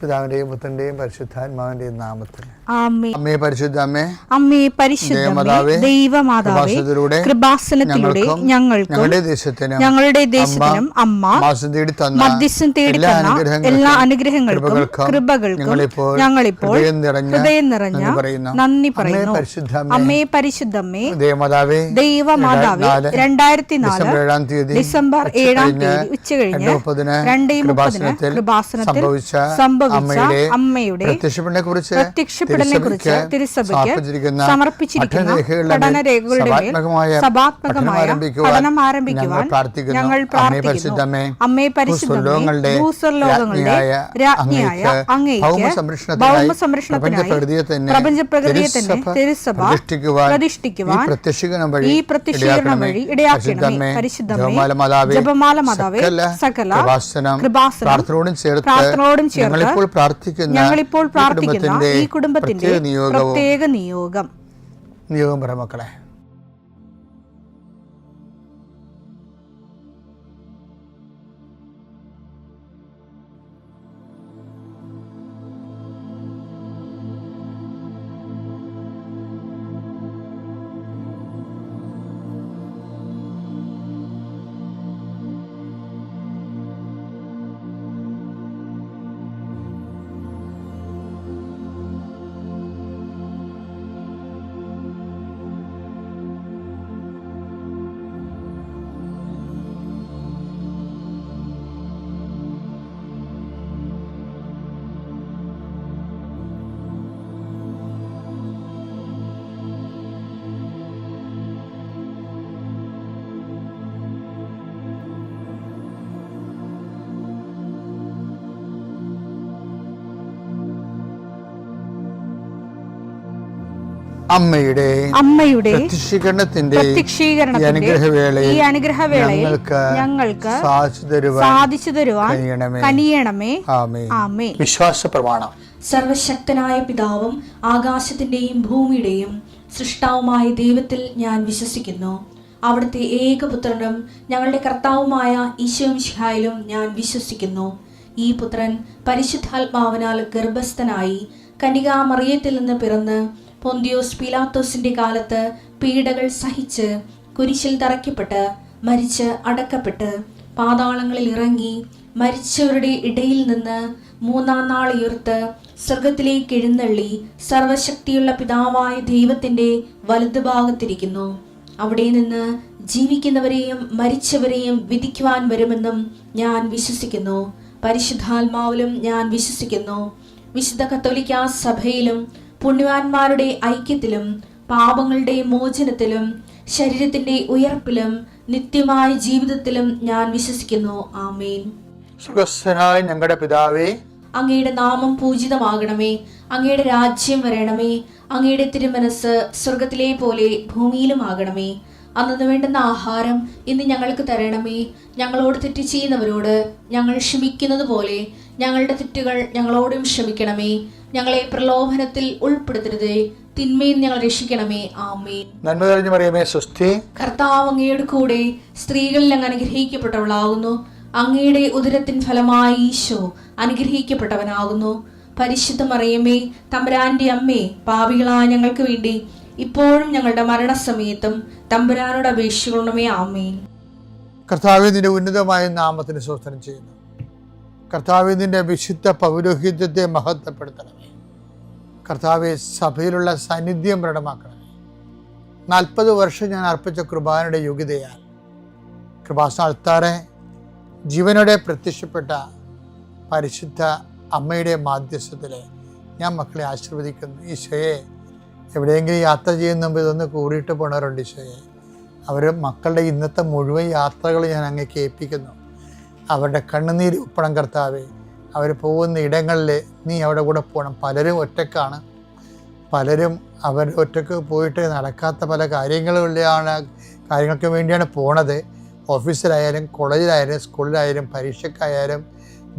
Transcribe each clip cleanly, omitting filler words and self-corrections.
പിതാവിന്റെയും പുത്രന്റെയും പരിശുദ്ധാത്മാവിന്റെയും നാമത്തിൽ ആമേൻ. അമ്മേ പരിശുദ്ധ അമ്മേ, അമ്മേ പരിശുദ്ധമേ, ദൈവമാതാവേ, കൃപാസനത്തിലൂടെ ഞങ്ങളുടെ ദേശത്തിനും അമ്മ മധ്യസ്ഥം തേടി തന്ന എല്ലാ അനുഗ്രഹങ്ങൾക്കും കൃപകൾക്കും ഞങ്ങളിപ്പോൾ ഹൃദയം നിറഞ്ഞ നന്ദി പറയുന്നു. അമ്മേ പരിശുദ്ധമേ, ദൈവമാതാവേ, 2004 ഡിസംബർ 7 ഉച്ചകഴിഞ്ഞ് 2:30 കൃപാസനത്തിൽ സംഭവിച്ച അമ്മയുടെ പ്രത്യക്ഷപ്പെടലിനെ കുറിച്ച് തിരുസഭയ്ക്ക് സമർപ്പിച്ചിരിക്കുന്ന പഠനരേഖകളുടെ മേൽ സഭാത്മകമായ പഠനം ആരംഭിക്കുവാൻ ഞങ്ങൾ പ്രാർത്ഥിക്കുന്നു. അമ്മേ പരിശുദ്ധമേ, ഭൂസ്വർലോകങ്ങളുടെ രാജ്ഞിയായ അങ്ങേയ്ക്ക് ഭൗമസംരക്ഷണത്തിനായി പ്രപഞ്ചപ്രകൃതിയെ തന്നെ തിരുസഭ പ്രതിഷ്ഠിക്കുവാൻ ഈ പ്രത്യക്ഷീകരണം വഴി ഇടയാക്കണമേ. പരിശുദ്ധമേ, ജപമാല മാതാവേ, സകല കൃപാസനം പ്രാർത്ഥനയോടും ചേർത്ത് ഞങ്ങളിപ്പോൾ പ്രാർത്ഥിക്കുന്ന ഈ കുടുംബത്തിന്റെ പ്രത്യേക നിയോഗം പറ മക്കളെ. അമ്മയുടെ പ്രത്യക്ഷീകരണത്തിന്റെ ഈ അനുഗ്രഹവേളയിൽ ഞങ്ങൾക്ക് സാധിച്ചു തരുവാൻ കനിയണമേ. ആമേൻ. വിശ്വാസ പ്രമാണം. സർവശക്തനായ പിതാവും ആകാശത്തിന്റെയും ഭൂമിയുടെയും സൃഷ്ടാവുമായ ദൈവത്തിൽ ഞാൻ വിശ്വസിക്കുന്നു. അവിടുത്തെ ഏകപുത്രനും ഞങ്ങളുടെ കർത്താവുമായ ഈശോമിശിഹായിലും ഞാൻ വിശ്വസിക്കുന്നു. ഈ പുത്രൻ പരിശുദ്ധാത്മാവിനാൽ ഗർഭസ്ഥനായി കന്യകാമറിയത്തിൽ നിന്ന് പിറന്ന് പൊന്തിയോസ് പീലാത്തോസിന്റെ കാലത്ത് പീഡകൾ സഹിച്ച് കുരിശിൽ തറയ്ക്കപ്പെട്ട് മരിച്ച് അടക്കപ്പെട്ട് പാതാളങ്ങളിൽ ഇറങ്ങി മരിച്ചവരുടെ ഇടയിൽ നിന്ന് 3-ാം നാൾ ഉയർത്ത് സ്വർഗത്തിലേക്ക് എഴുന്നള്ളി സർവശക്തിയുള്ള പിതാവായ ദൈവത്തിന്റെ വലതുഭാഗത്തിരിക്കുന്നു. അവിടെ നിന്ന് ജീവിക്കുന്നവരെയും മരിച്ചവരെയും വിധിക്കുവാൻ വരുമെന്നും ഞാൻ വിശ്വസിക്കുന്നു. പരിശുദ്ധാത്മാവിലും ഞാൻ വിശ്വസിക്കുന്നു. വിശുദ്ധ കത്തോലിക്കാ സഭയിലും പുണ്യവാന്മാരുടെ ഐക്യത്തിലും പാപങ്ങളുടെ മോചനത്തിലും ശരീരത്തിന്റെ ഉയർപ്പിലും നിത്യമായ ജീവിതത്തിലും ഞാൻ വിശ്വസിക്കുന്നു. ആമേൻ. സ്വർഗ്ഗസ്ഥനായ ഞങ്ങളുടെ പിതാവേ, അങ്ങയുടെ നാമം പൂജിതമാകണമേ. അങ്ങയുടെ രാജ്യം വരണമേ. അങ്ങയുടെ തിരുമനസ് സ്വർഗത്തിലെ പോലെ ഭൂമിയിലും ആകണമേ. അന്നു വേണ്ടുന്ന ആഹാരം ഇന്ന് ഞങ്ങൾക്ക് തരണമേ. ഞങ്ങളോട് തെറ്റ് ചെയ്യുന്നവരോട് ഞങ്ങൾ ക്ഷമിക്കുന്നത് പോലെ ഞങ്ങളുടെ തെറ്റുകൾ ഞങ്ങളോടും ക്ഷമിക്കണമേ. ഞങ്ങളെ പ്രലോഭനത്തിൽ ഉൾപ്പെടുത്തരുതേ, തിന്മയിൽ ഞങ്ങൾ രക്ഷിക്കണമേ. ആമേൻ. നന്മ നിറഞ്ഞ മറിയമേ, സ്വസ്തി. കർത്താവ് അങ്ങയുടെ കൂടെ സ്ത്രീകളിൽ അങ്ങ് അനുഗ്രഹിക്കപ്പെട്ടവളാകുന്നു. അങ്ങയുടെ ഉദരത്തിൻ ഫലമായി ഈശോ അനുഗ്രഹിക്കപ്പെട്ടവനാകുന്നു. പരിശുദ്ധ മറിയമേ, തമ്പുരാന്റെ അമ്മേ, പാപികളായ ഞങ്ങൾക്ക് വേണ്ടി ഇപ്പോഴും ഞങ്ങളുടെ മരണസമയത്തും തമ്പുരാനോട് അപേക്ഷിക്കണമേ. ആമേൻ. കർത്താവേ, നിന്റെ ഉന്നതമായ നാമത്തിന് സ്തോത്രം ചെയ്യുന്നു. കർത്താവേ, നിന്റെ വിശുദ്ധ പൗരോഹിത്യത്തെ മഹത്വപ്പെടുത്തണമേ. കർത്താവെ, സഭയിലുള്ള സാന്നിധ്യം പ്രകടമാക്കണമേ. 40 വർഷം ഞാൻ അർപ്പിച്ച കൃപാനയുടെ യോഗ്യതയാൽ കൃപാസ്ഥാനത്താറെ ജീവനോടെ പ്രത്യക്ഷപ്പെട്ട പരിശുദ്ധ അമ്മയുടെ മാധ്യസ്ഥത്തിൽ ഞാൻ മക്കളെ ആശീർവദിക്കുന്നു. ഈശോയെ, എവിടെയെങ്കിലും യാത്ര ചെയ്യുന്ന മുമ്പ് ഇതൊന്ന് കൂടിയിട്ട് പോണവരുണ്ട്. ഈശോയെ, അവർ മക്കളുടെ ഇന്നത്തെ മുഴുവൻ യാത്രകൾ ഞാൻ അങ്ങേക്ക് ഏൽപ്പിക്കുന്നു. അവരുടെ കണ്ണുനീര് ഉപ്പണം കർത്താവേ. അവർ പോകുന്ന ഇടങ്ങളിൽ നീ അവിടെ കൂടെ പോകണം. പലരും ഒറ്റക്കാണ്. പലരും അവർ ഒറ്റക്ക് പോയിട്ട് നടക്കാത്ത പല കാര്യങ്ങൾക്ക് വേണ്ടിയാണ് പോണത്. ഓഫീസിലായാലും കോളേജിലായാലും സ്കൂളിലായാലും പരീക്ഷയ്ക്കായാലും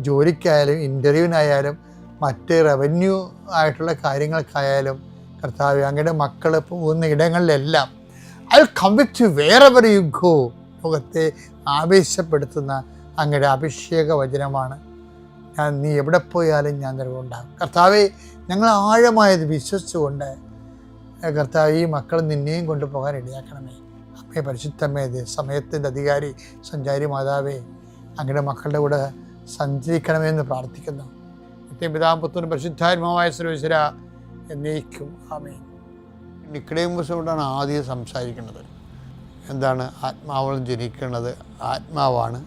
ജോലിക്കായാലും ഇൻ്റർവ്യൂവിനായാലും മറ്റ് റവന്യൂ ആയിട്ടുള്ള കാര്യങ്ങൾക്കായാലും കർത്താവേ, അങ്ങയുടെ മക്കൾ പോകുന്ന ഇടങ്ങളിലെല്ലാം I come with you wherever you go. ലോകത്തെ ആവേശപ്പെടുത്തുന്ന അങ്ങയുടെ അഭിഷേക വചനമാണ്. നീ എവിടെ പോയാലും ഞാൻ നിനക്ക് ഉണ്ടാകും. കർത്താവെ, ഞങ്ങൾ ആഴമായത് വിശ്വസിച്ചുകൊണ്ട് കർത്താവ് ഈ മക്കൾ നിന്നെയും കൊണ്ടുപോകാൻ ഇടയാക്കണമേ. അമ്മേ പരിശുദ്ധമേ, സമയത്തിൻ്റെ അധികാരി സഞ്ചാരി മാതാവേ, അങ്ങയുടെ മക്കളുടെ കൂടെ സഞ്ചരിക്കണമെന്ന് പ്രാർത്ഥിക്കുന്നു. നിത്യപിതാവും പുത്രനും പരിശുദ്ധാത്മാവായ സർവ്വേശ്വര എന്നേക്കും ആമേൻ. നിക്കോദേമോസിനോടാണ് ആദ്യം സംസാരിക്കുന്നത്. എന്താണ്? ആത്മാവിൽ ജനിക്കുന്നത് ആത്മാവാണ്,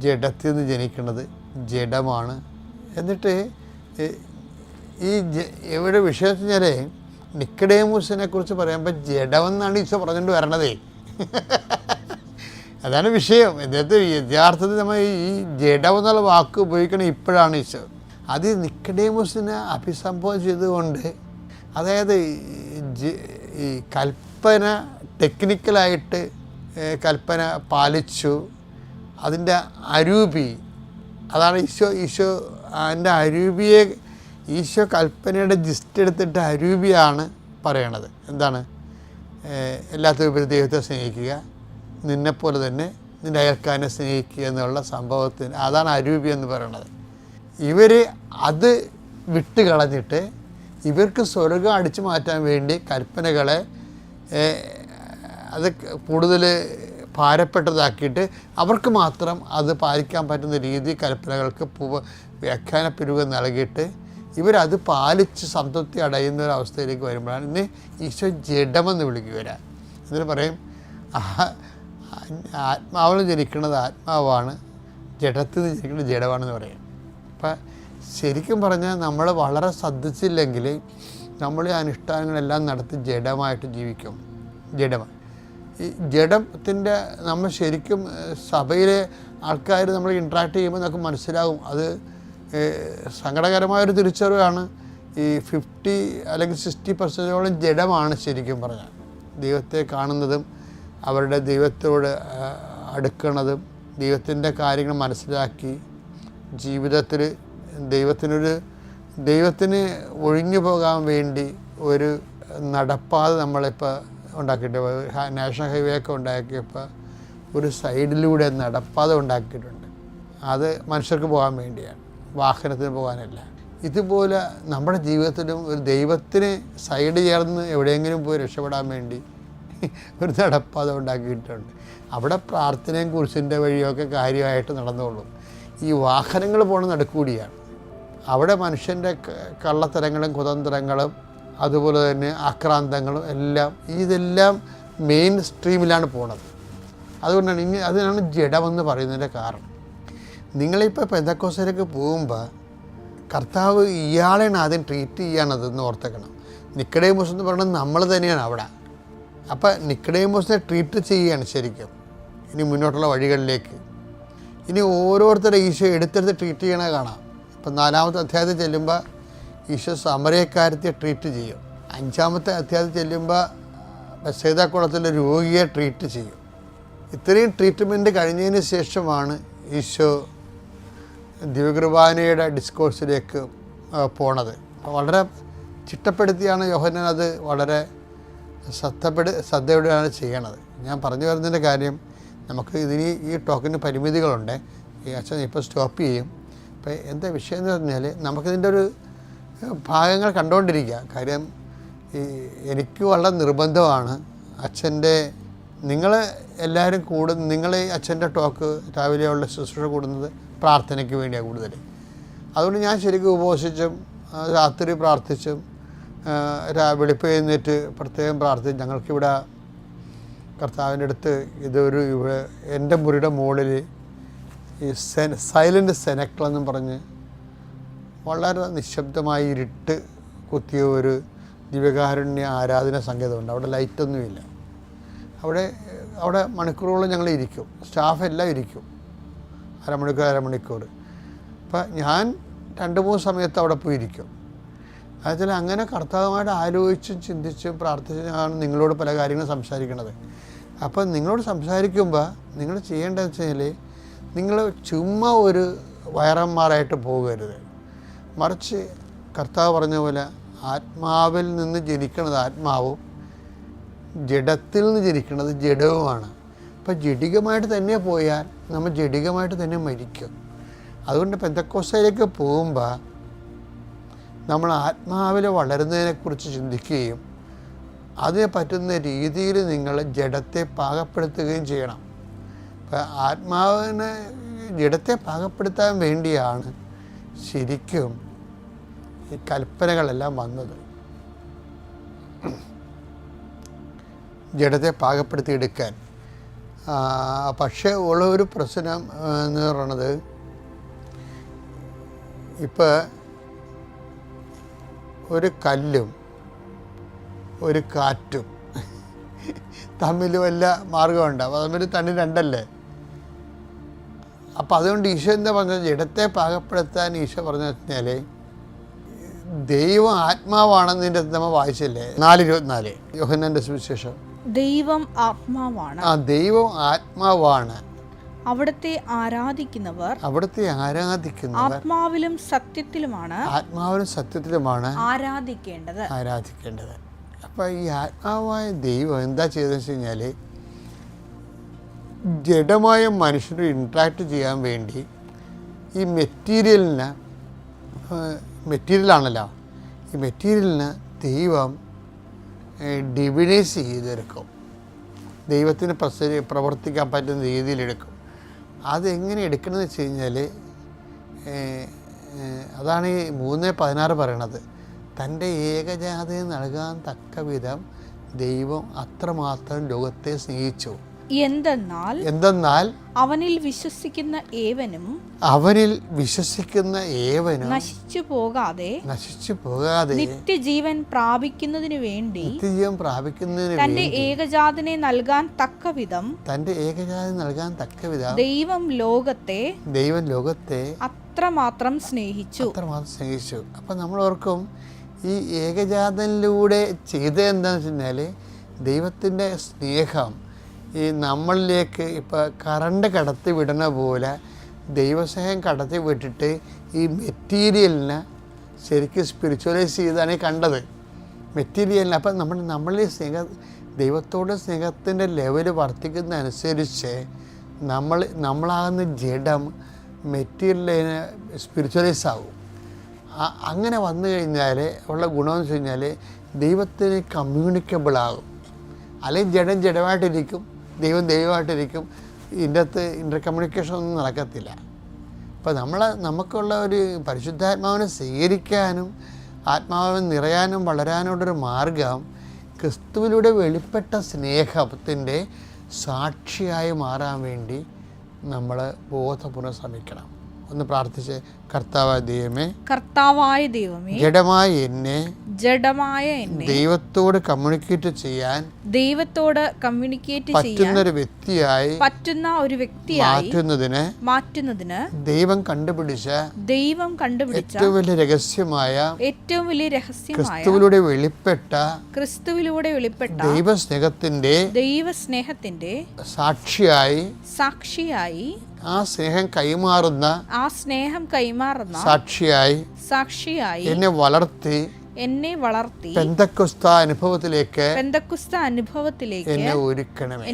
ജഡത്തിൽ നിന്ന് ജനിക്കുന്നത് ജഡമാണ്. എന്നിട്ട് ഈ ഇവിടെ വിഷയത്തിൽ ഞാൻ നിക്കോദേമോസിനെ കുറിച്ച് പറയുമ്പോൾ ജഡമെന്നാണ് ഈശോ പറഞ്ഞുകൊണ്ട് വരണതേ. അതാണ് വിഷയം. ഇദ്ദേഹത്തെ യഥാർത്ഥത്തിൽ നമ്മൾ ഈ ജഡമെന്നുള്ള വാക്ക് ഉപയോഗിക്കണം ഇപ്പോഴാണ് ഈശോ. അത് നിക്കോദേമോസിനെ അഭിസംബോധന ചെയ്തുകൊണ്ട്, അതായത് ഈ കൽപ്പന ടെക്നിക്കലായിട്ട് കൽപ്പന പാലിച്ചു, അതിൻ്റെ അരൂപി അതാണ് ഈശോ അതിൻ്റെ അരൂപിയെ ഈശോ കൽപ്പനയുടെ ജിസ്റ്റ് എടുത്തിട്ട് അരൂപിയാണ് പറയണത്. എന്താണ്? എല്ലാത്തിനും ഉപരി ദൈവത്തെ സ്നേഹിക്കുക, നിന്നെപ്പോലെ തന്നെ നിൻ്റെ അയൽക്കാരനെ സ്നേഹിക്കുക എന്നുള്ള സംഭവത്തിന് അതാണ് അരൂപി എന്ന് പറയണത്. ഇവർ അത് വിട്ട് കളഞ്ഞിട്ട് ഇവർക്ക് സ്വർഗം അടിച്ചു മാറ്റാൻ വേണ്ടി കൽപ്പനകളെ അത് കൂടുതൽ ഭാരപ്പെട്ടതാക്കിയിട്ട് അവർക്ക് മാത്രം അത് പാലിക്കാൻ പറ്റുന്ന രീതി കൽപ്പനകൾക്ക് വ്യാഖ്യാനപ്പിരിവ് നൽകിയിട്ട് ഇവരത് പാലിച്ച് സംതൃപ്തി അടയുന്ന ഒരു അവസ്ഥയിലേക്ക് വരുമ്പോഴാണ് ഇന്ന് ഈശോ ജഡമെന്ന് വിളിക്കുക. എന്നിട്ട് പറയും ആത്മാവിൽ ജനിക്കുന്നത് ആത്മാവാണ്, ജഡത്തിൽ നിന്ന് ജനിക്കുന്നത് ജഡമാണെന്ന് പറയും. അപ്പം ശരിക്കും പറഞ്ഞാൽ നമ്മൾ വളരെ ശ്രദ്ധിച്ചില്ലെങ്കിൽ നമ്മൾ ഈ അനുഷ്ഠാനങ്ങളെല്ലാം നടത്തി ജഡമായിട്ട് ജീവിക്കും. ജഡമാണ് ഈ ജഡത്തിൻ്റെ നമ്മൾ ശരിക്കും സഭയിലെ ആൾക്കാർ നമ്മൾ ഇൻട്രാക്ട് ചെയ്യുമ്പോൾ നമുക്ക് മനസ്സിലാകും. അത് സങ്കടകരമായൊരു തിരിച്ചറിവാണ്. ഈ 50 അല്ലെങ്കിൽ 60% ജഡമാണ് ശരിക്കും പറഞ്ഞാൽ. ദൈവത്തെ കാണുന്നതും അവരുടെ ദൈവത്തോട് അടുക്കുന്നതും ദൈവത്തിൻ്റെ കാര്യങ്ങൾ മനസ്സിലാക്കി ജീവിതത്തിൽ ദൈവത്തിന് ഒഴിഞ്ഞു പോകാൻ വേണ്ടി ഒരു നടപ്പാത നമ്മളിപ്പോൾ ഉണ്ടാക്കിയിട്ട്, നാഷണൽ ഹൈവേ ഒക്കെ ഉണ്ടാക്കിയപ്പോൾ ഒരു സൈഡിലൂടെ നടപ്പാത ഉണ്ടാക്കിയിട്ടുണ്ട്. അത് മനുഷ്യർക്ക് പോകാൻ വേണ്ടിയാണ്, വാഹനത്തിന് പോകാനല്ല. ഇതുപോലെ നമ്മുടെ ജീവിതത്തിലും ഒരു ദൈവത്തിന് സൈഡ് ചേർന്ന് എവിടെയെങ്കിലും പോയി രക്ഷപ്പെടാൻ വേണ്ടി ഒരു നടപ്പാത ഉണ്ടാക്കിയിട്ടുണ്ട്. അവിടെ പ്രാർത്ഥനയും കുരിശിൻ്റെ വഴിയൊക്കെ കാര്യമായിട്ട് നടന്നോളും. ഈ വാഹനങ്ങൾ പോണ നടുക്കൂടിയാണ്. അവിടെ മനുഷ്യൻ്റെ കള്ളത്തരങ്ങളും കുതന്ത്രങ്ങളും അതുപോലെ തന്നെ ആക്രാന്തങ്ങളും ഇതെല്ലാം മെയിൻ സ്ട്രീമിലാണ് പോണത്. അതുകൊണ്ടാണ് അതിനാണ് ജഡമെന്ന് പറയുന്നതിൻ്റെ കാരണം. നിങ്ങളിപ്പോൾ പെന്തക്കോസ്തിലേക്ക് പോകുമ്പോൾ കർത്താവ് ഇയാളെയാണ് ആദ്യം ട്രീറ്റ് ചെയ്യാനതെന്ന് ഓർത്തേക്കണം. നിക്കോദേമോസ് എന്ന് പറയുന്നത് നമ്മൾ തന്നെയാണ് അവിടെ. അപ്പം നിക്കോദേമോസിനെ ട്രീറ്റ് ചെയ്യുകയാണ് ശരിക്കും ഇനി മുന്നോട്ടുള്ള വഴികളിലേക്ക്. ഇനി ഓരോരുത്തരുടെ ഈശോ എടുത്തെടുത്ത് ട്രീറ്റ് ചെയ്യണേ കാണാം. ഇപ്പം 4-ാമത്തെ അധ്യായത്തിൽ ചെല്ലുമ്പോൾ ഈശോ സമരക്കാരത്തെ ട്രീറ്റ് ചെയ്യും. 5-ാമത്തെ അധ്യായത്തിൽ ചെല്ലുമ്പോൾ ബെത്സൈദ കുളത്തിലെ രോഗിയെ ട്രീറ്റ് ചെയ്യും. ഇത്രയും ട്രീറ്റ്മെൻറ്റ് കഴിഞ്ഞതിന് ശേഷമാണ് ഈശോ ദിവ്യകുർബാനയുടെ ഡിസ്കോഴ്സിലേക്ക് പോണത്. വളരെ ചിട്ടപ്പെടുത്തിയാണ് യോഹന്നാൻ അത് വളരെ ശ്രദ്ധയോടെയാണ് ചെയ്യണത്. ഞാൻ പറഞ്ഞു വരുന്നതിൻ്റെ കാര്യം, നമുക്ക് ഈ ടോക്കിന് പരിമിതികളുണ്ട്. ഈ അച്ഛൻ ഇപ്പോൾ സ്റ്റോപ്പ് ചെയ്യും. അപ്പോൾ എന്താ വിഷയം എന്ന് പറഞ്ഞാൽ നമുക്കിതിൻ്റെ ഒരു ഭാഗങ്ങൾ കണ്ടുകൊണ്ടിരിക്കുക. കാര്യം എനിക്ക് വളരെ നിർബന്ധമാണ് അച്ഛൻ്റെ നിങ്ങൾ എല്ലാവരും നിങ്ങൾ അച്ഛൻ്റെ ടോക്ക് രാവിലെയുള്ള ശുശ്രൂഷ കൂടുന്നത് പ്രാർത്ഥനയ്ക്ക് വേണ്ടിയാണ് കൂടുതൽ. അതുകൊണ്ട് ഞാൻ ശരിക്കും ഉപവസിച്ചും രാത്രി പ്രാർത്ഥിച്ചും വെളുപ്പ് എഴുന്നേറ്റ് പ്രത്യേകം പ്രാർത്ഥിച്ച് ഞങ്ങൾക്കിവിടെ കർത്താവിൻ്റെ അടുത്ത് എൻ്റെ മുറിയുടെ മുകളിൽ ഈ സൈലൻ്റ് സെനക്കളെന്നും പറഞ്ഞ് വളരെ നിശബ്ദമായി ഇരുട്ട് കുത്തിയ ഒരു ദിവ്യകാരുണ്യ ആരാധന സങ്കേതമുണ്ട്. അവിടെ ലൈറ്റൊന്നുമില്ല. അവിടെ മണിക്കൂറുകളോളം ഞങ്ങൾ ഇരിക്കും. സ്റ്റാഫ് എല്ലാം ഇരിക്കും, അരമണിക്കൂർ. അപ്പം ഞാൻ 2-3 സമയത്ത് അവിടെ പോയി ഇരിക്കും. അതുപോലെ അങ്ങനെ കർത്താവുമായിട്ട് ആലോചിച്ചും ചിന്തിച്ചും പ്രാർത്ഥിച്ചാണ് നിങ്ങളോട് പല കാര്യങ്ങളും സംസാരിക്കുന്നത്. അപ്പം നിങ്ങളോട് സംസാരിക്കുമ്പോൾ നിങ്ങൾ ചെയ്യേണ്ടതെന്ന് വെച്ചാൽ നിങ്ങൾ ചുമ്മാ ഒരു വയറന്മാരായിട്ട് പോകരുത്. മറിച്ച് കർത്താവ് പറഞ്ഞ പോലെ ആത്മാവിൽ നിന്ന് ജനിക്കുന്നത് ആത്മാവും ജഡത്തിൽ നിന്ന് ജനിക്കുന്നത് ജഡവുമാണ്. അപ്പം ജഡികമായിട്ട് തന്നെ പോയാൽ നമ്മൾ ജഡികമായിട്ട് തന്നെ മരിക്കും. അതുകൊണ്ട് പെന്തക്കോസ്തയിലേക്ക് പോകുമ്പോൾ നമ്മൾ ആത്മാവിൽ വളരുന്നതിനെക്കുറിച്ച് ചിന്തിക്കുകയും അതിന് പറ്റുന്ന രീതിയിൽ നിങ്ങൾ ജഡത്തെ പാകപ്പെടുത്തുകയും ചെയ്യണം. അപ്പം ആത്മാവിന് ജഡത്തെ പാകപ്പെടുത്താൻ വേണ്ടിയാണ് ശരിക്കും ഈ കൽപ്പനകളെല്ലാം വന്നത്. ജഡത്തെ പാകപ്പെടുത്തിയെടുക്കാൻ. പക്ഷേ ഉള്ള ഒരു പ്രശ്നം എന്ന് പറയുന്നത്, ഇപ്പോൾ ഒരു കല്ലും ഒരു കാറ്റും തമ്മിൽ വല്ല മാർഗമുണ്ട്. അപ്പോൾ തമ്മിൽ തണ്ണി രണ്ടല്ലേ. അപ്പോൾ അതുകൊണ്ട് ഈശോ എന്താ പറഞ്ഞത്, ജഡത്തെ പാകപ്പെടുത്താൻ ഈശോ പറഞ്ഞു വെച്ചാൽ ദൈവം ആത്മാവാണെന്നതിൻ്റെ നമ്മൾ വായിച്ചില്ലേ 4:24 യോഹന്നാൻ്റെ സുവിശേഷം. ദൈവം ആത്മാവാണ്. ദൈവം ആത്മാവാണ്. അവിടുത്തെ ആരാധിക്കുന്നവർ ആത്മാവിലും സത്യത്തിലുമാണ് ആരാധിക്കേണ്ടത്. അപ്പം ഈ ആത്മാവായ ദൈവം എന്താ ചെയ്തതെന്ന് വെച്ച് കഴിഞ്ഞാൽ, ജഡമായ മനുഷ്യന് ഇൻട്രാക്ട് ചെയ്യാൻ വേണ്ടി ഈ മെറ്റീരിയലാണല്ലോ, ഈ മെറ്റീരിയലിന് ദൈവം ഡിവിനൈസ് ചെയ്തെടുക്കും. ദൈവത്തിന് പ്രവർത്തിക്കാൻ പറ്റുന്ന രീതിയിലെടുക്കും. അതെങ്ങനെ എടുക്കണമെന്ന് വെച്ച് കഴിഞ്ഞാൽ, അതാണ് ഈ 3:16 പറയണത്. തൻ്റെ ഏകജാതയെ നൽകാൻ തക്ക വിധം ദൈവം അത്രമാത്രം ലോകത്തെ സ്നേഹിച്ചു. എന്തെന്നാൽ അവനിൽ വിശ്വസിക്കുന്ന ഏവനും നശിച്ചു പോകാതെ നിത്യജീവൻ പ്രാപിക്കുന്നതിന് വേണ്ടി തന്റെ ഏകജാതനെ നൽകാൻ തക്കവിധം ദൈവം ലോകത്തെ അത്രമാത്രം സ്നേഹിച്ചു. അപ്പം നമ്മൾ ഓർക്കും, ഈ ഏകജാതനിലൂടെ ചെയ്തതെന്താണെന്ന് വെച്ച് കഴിഞ്ഞാൽ, ദൈവത്തിൻ്റെ സ്നേഹം ഈ നമ്മളിലേക്ക് ഇപ്പോൾ കറണ്ട് കടത്തി വിടണ പോലെ ദൈവസ്നേഹം കടത്തി വിട്ടിട്ട് ഈ മെറ്റീരിയലിനെ ശരിക്കും സ്പിരിച്വലൈസ് ചെയ്താണ് ഈ കണ്ടത്. മെറ്റീരിയലിന് അപ്പം നമ്മളിൽ ദൈവത്തോട് സ്നേഹത്തിൻ്റെ ലെവൽ വർദ്ധിക്കുന്നതനുസരിച്ച് നമ്മളാകുന്ന ജഡം മെറ്റീരിയലിന് സ്പിരിച്വലൈസ് ആകും. അങ്ങനെ വന്നു കഴിഞ്ഞാൽ ഉള്ള ഗുണമെന്ന് വെച്ച് കഴിഞ്ഞാൽ ദൈവത്തിന് കമ്മ്യൂണിക്കബിൾ ആകും. അല്ലെങ്കിൽ ജഡമായിട്ടിരിക്കും, ദൈവമായിട്ടിരിക്കും. ഇതിൻ്റെ അകത്ത് ഇൻ്റർ കമ്മ്യൂണിക്കേഷൻ ഒന്നും നടക്കത്തില്ല. അപ്പോൾ നമുക്കുള്ള ഒരു പരിശുദ്ധാത്മാവിനെ സ്വീകരിക്കാനും ആത്മാവിനെ നിറയാനും വളരാനുള്ളൊരു മാർഗം ക്രിസ്തുവിലൂടെ വെളിപ്പെട്ട സ്നേഹത്തിൻ്റെ സാക്ഷിയായി മാറാൻ വേണ്ടി നമ്മൾ ബോധപൂർവ്വം ശ്രമിക്കണം. ഒന്ന് പ്രാർത്ഥിച്ച്, കർത്താവായ ദൈവമേ ജഡമായ എന്നെ ദൈവത്തോട് കമ്മ്യൂണിക്കേറ്റ് ചെയ്യാൻ പറ്റുന്ന ഒരു വ്യക്തിയായി മാറ്റുന്നതിന് ദൈവം കണ്ടുപിടിച്ച ഏറ്റവും വലിയ രഹസ്യമായ ക്രിസ്തുവിലൂടെ വെളിപ്പെട്ട ദൈവസ്നേഹത്തിന്റെ സാക്ഷിയായി ആ സ്നേഹം കൈമാറുന്ന സാക്ഷിയായി എന്നെ വളർത്തി പെന്തക്കോസ്ത അനുഭവത്തിലേക്ക് എന്നെ ഒരുക്കണമേ.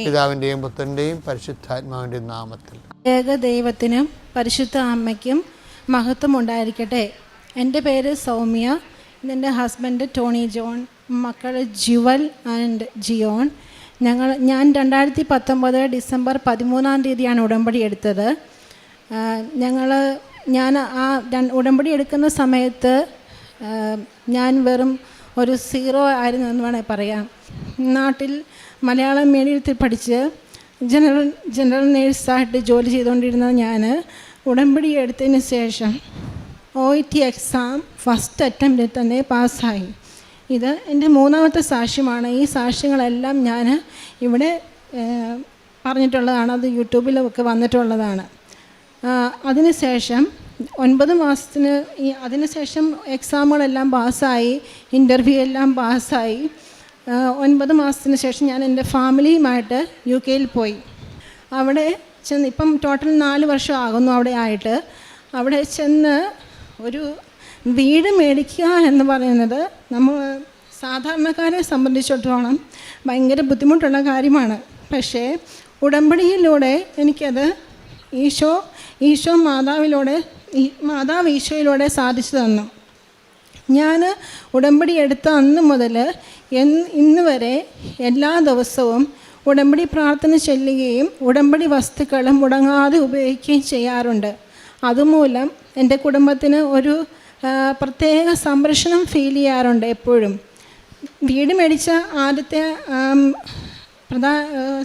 പിതാവിന്റെയും പുത്രന്റെയും പരിശുദ്ധാത്മാവിന്റെയും നാമത്തിൽ. ഏകദൈവത്തിനും പരിശുദ്ധ അമ്മയ്ക്കും മഹത്വം ഉണ്ടായിരിക്കട്ടെ. എൻ്റെ പേര് സൗമ്യ, എൻ്റെ ഹസ്ബൻഡ് ടോണി ജോൺ, മക്കൾ ജുവൽ ആൻഡ് ജിയോൺ. ഞാൻ 2019 ഡിസംബർ 13 ഉടമ്പടി എടുത്തത്. ഞാൻ ആ ഉടമ്പടി എടുക്കുന്ന സമയത്ത് ഞാൻ വെറും ഒരു 0 ആയിരുന്നു എന്ന് വേണമെങ്കിൽ പറയാം. നാട്ടിൽ മലയാളം മീഡിയത്തിൽ പഠിച്ച് ജനറൽ നേഴ്സായിട്ട് ജോലി ചെയ്തുകൊണ്ടിരുന്ന ഞാൻ ഉടമ്പടി എടുത്തതിന് ശേഷം OET എക്സാം ഫസ്റ്റ് അറ്റംപ്റ്റിൽ തന്നെ പാസ്സായി. ഇത് എൻ്റെ 3ാമത്തെ സാക്ഷ്യമാണ്. ഈ സാക്ഷ്യങ്ങളെല്ലാം ഞാൻ ഇവിടെ പറഞ്ഞിട്ടുള്ളതാണ്, അത് യൂട്യൂബിലൊക്കെ വന്നിട്ടുള്ളതാണ്. അതിനുശേഷം 9 മാസത്തിന് അതിനുശേഷം എക്സാമുകളെല്ലാം പാസ്സായി, ഇൻ്റർവ്യൂ എല്ലാം പാസ്സായി. 9 മാസത്തിന് ശേഷം ഞാൻ എൻ്റെ ഫാമിലിയുമായിട്ട് UK പോയി. അവിടെ ചെന്ന് ഇപ്പം ടോട്ടൽ 4 വർഷം ആകുന്നു അവിടെ ആയിട്ട്. അവിടെ ചെന്ന് ഒരു വീട് മേടിക്കുക എന്ന് പറയുന്നത് നമ്മൾ സാധാരണക്കാരെ സംബന്ധിച്ചിടത്തോളം ഭയങ്കര ബുദ്ധിമുട്ടുള്ള കാര്യമാണ്. പക്ഷേ ഉടമ്പടിയിലൂടെ എനിക്കത് ഈശോ മാതാവ് ഈശോയിലൂടെ സാധിച്ചു തന്നു. ഞാൻ ഉടമ്പടി എടുത്ത അന്ന് മുതൽ ഇന്ന് വരെ എല്ലാ ദിവസവും ഉടമ്പടി പ്രാർത്ഥന ചൊല്ലുകയും ഉടമ്പടി വസ്തുക്കൾ മുടങ്ങാതെ ഉപയോഗിക്കുകയും ചെയ്യാറുണ്ട്. അതുമൂലം എൻ്റെ കുടുംബത്തിന് ഒരു പ്രത്യേക സംരക്ഷണം ഫീൽ ചെയ്യാറുണ്ട് എപ്പോഴും. വീട് മേടിച്ച ആദ്യത്തെ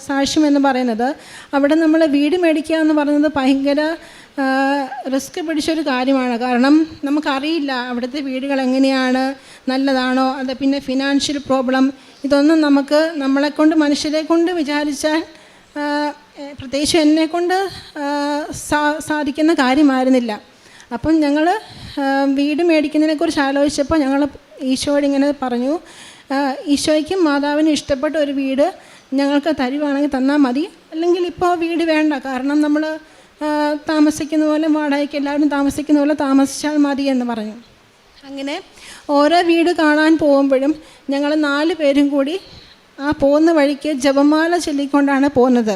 സാക്ഷ്യം എന്ന് പറയുന്നത്, അവിടെ നമ്മൾ വീട് മേടിക്കുക എന്ന് പറയുന്നത് ഭയങ്കര റിസ്ക് പിടിച്ചൊരു കാര്യമാണ്. കാരണം നമുക്കറിയില്ല അവിടുത്തെ വീടുകൾ എങ്ങനെയാണ്, നല്ലതാണോ, അത് പിന്നെ ഫിനാൻഷ്യൽ പ്രോബ്ലം, ഇതൊന്നും നമ്മളെക്കൊണ്ട് മനുഷ്യരെ കൊണ്ട് വിചാരിച്ചാൽ പ്രത്യേകിച്ച് എന്നെക്കൊണ്ട് സാധിക്കുന്ന കാര്യമായിരുന്നില്ല. അപ്പം ഞങ്ങൾ വീട് മേടിക്കുന്നതിനെക്കുറിച്ച് ആലോചിച്ചപ്പോൾ ഞങ്ങൾ ഈശോയോട് ഇങ്ങനെ പറഞ്ഞു, ഈശോയ്ക്കും മാതാവിനും ഇഷ്ടപ്പെട്ട ഒരു വീട് ഞങ്ങൾക്ക് തരുവാണെങ്കിൽ തന്നാൽ മതി, അല്ലെങ്കിൽ ഇപ്പോൾ വീട് വേണ്ട, കാരണം നമ്മൾ താമസിക്കുന്ന പോലെ വാടകയ്ക്ക് എല്ലാവരും താമസിക്കുന്ന പോലെ താമസിച്ചാൽ മതി എന്ന് പറഞ്ഞു. അങ്ങനെ ഓരോ വീട് കാണാൻ പോകുമ്പോഴും ഞങ്ങൾ 4 പേരും കൂടി ആ പോകുന്ന വഴിക്ക് ജപമാല ചൊല്ലിക്കൊണ്ടാണ് പോകുന്നത്.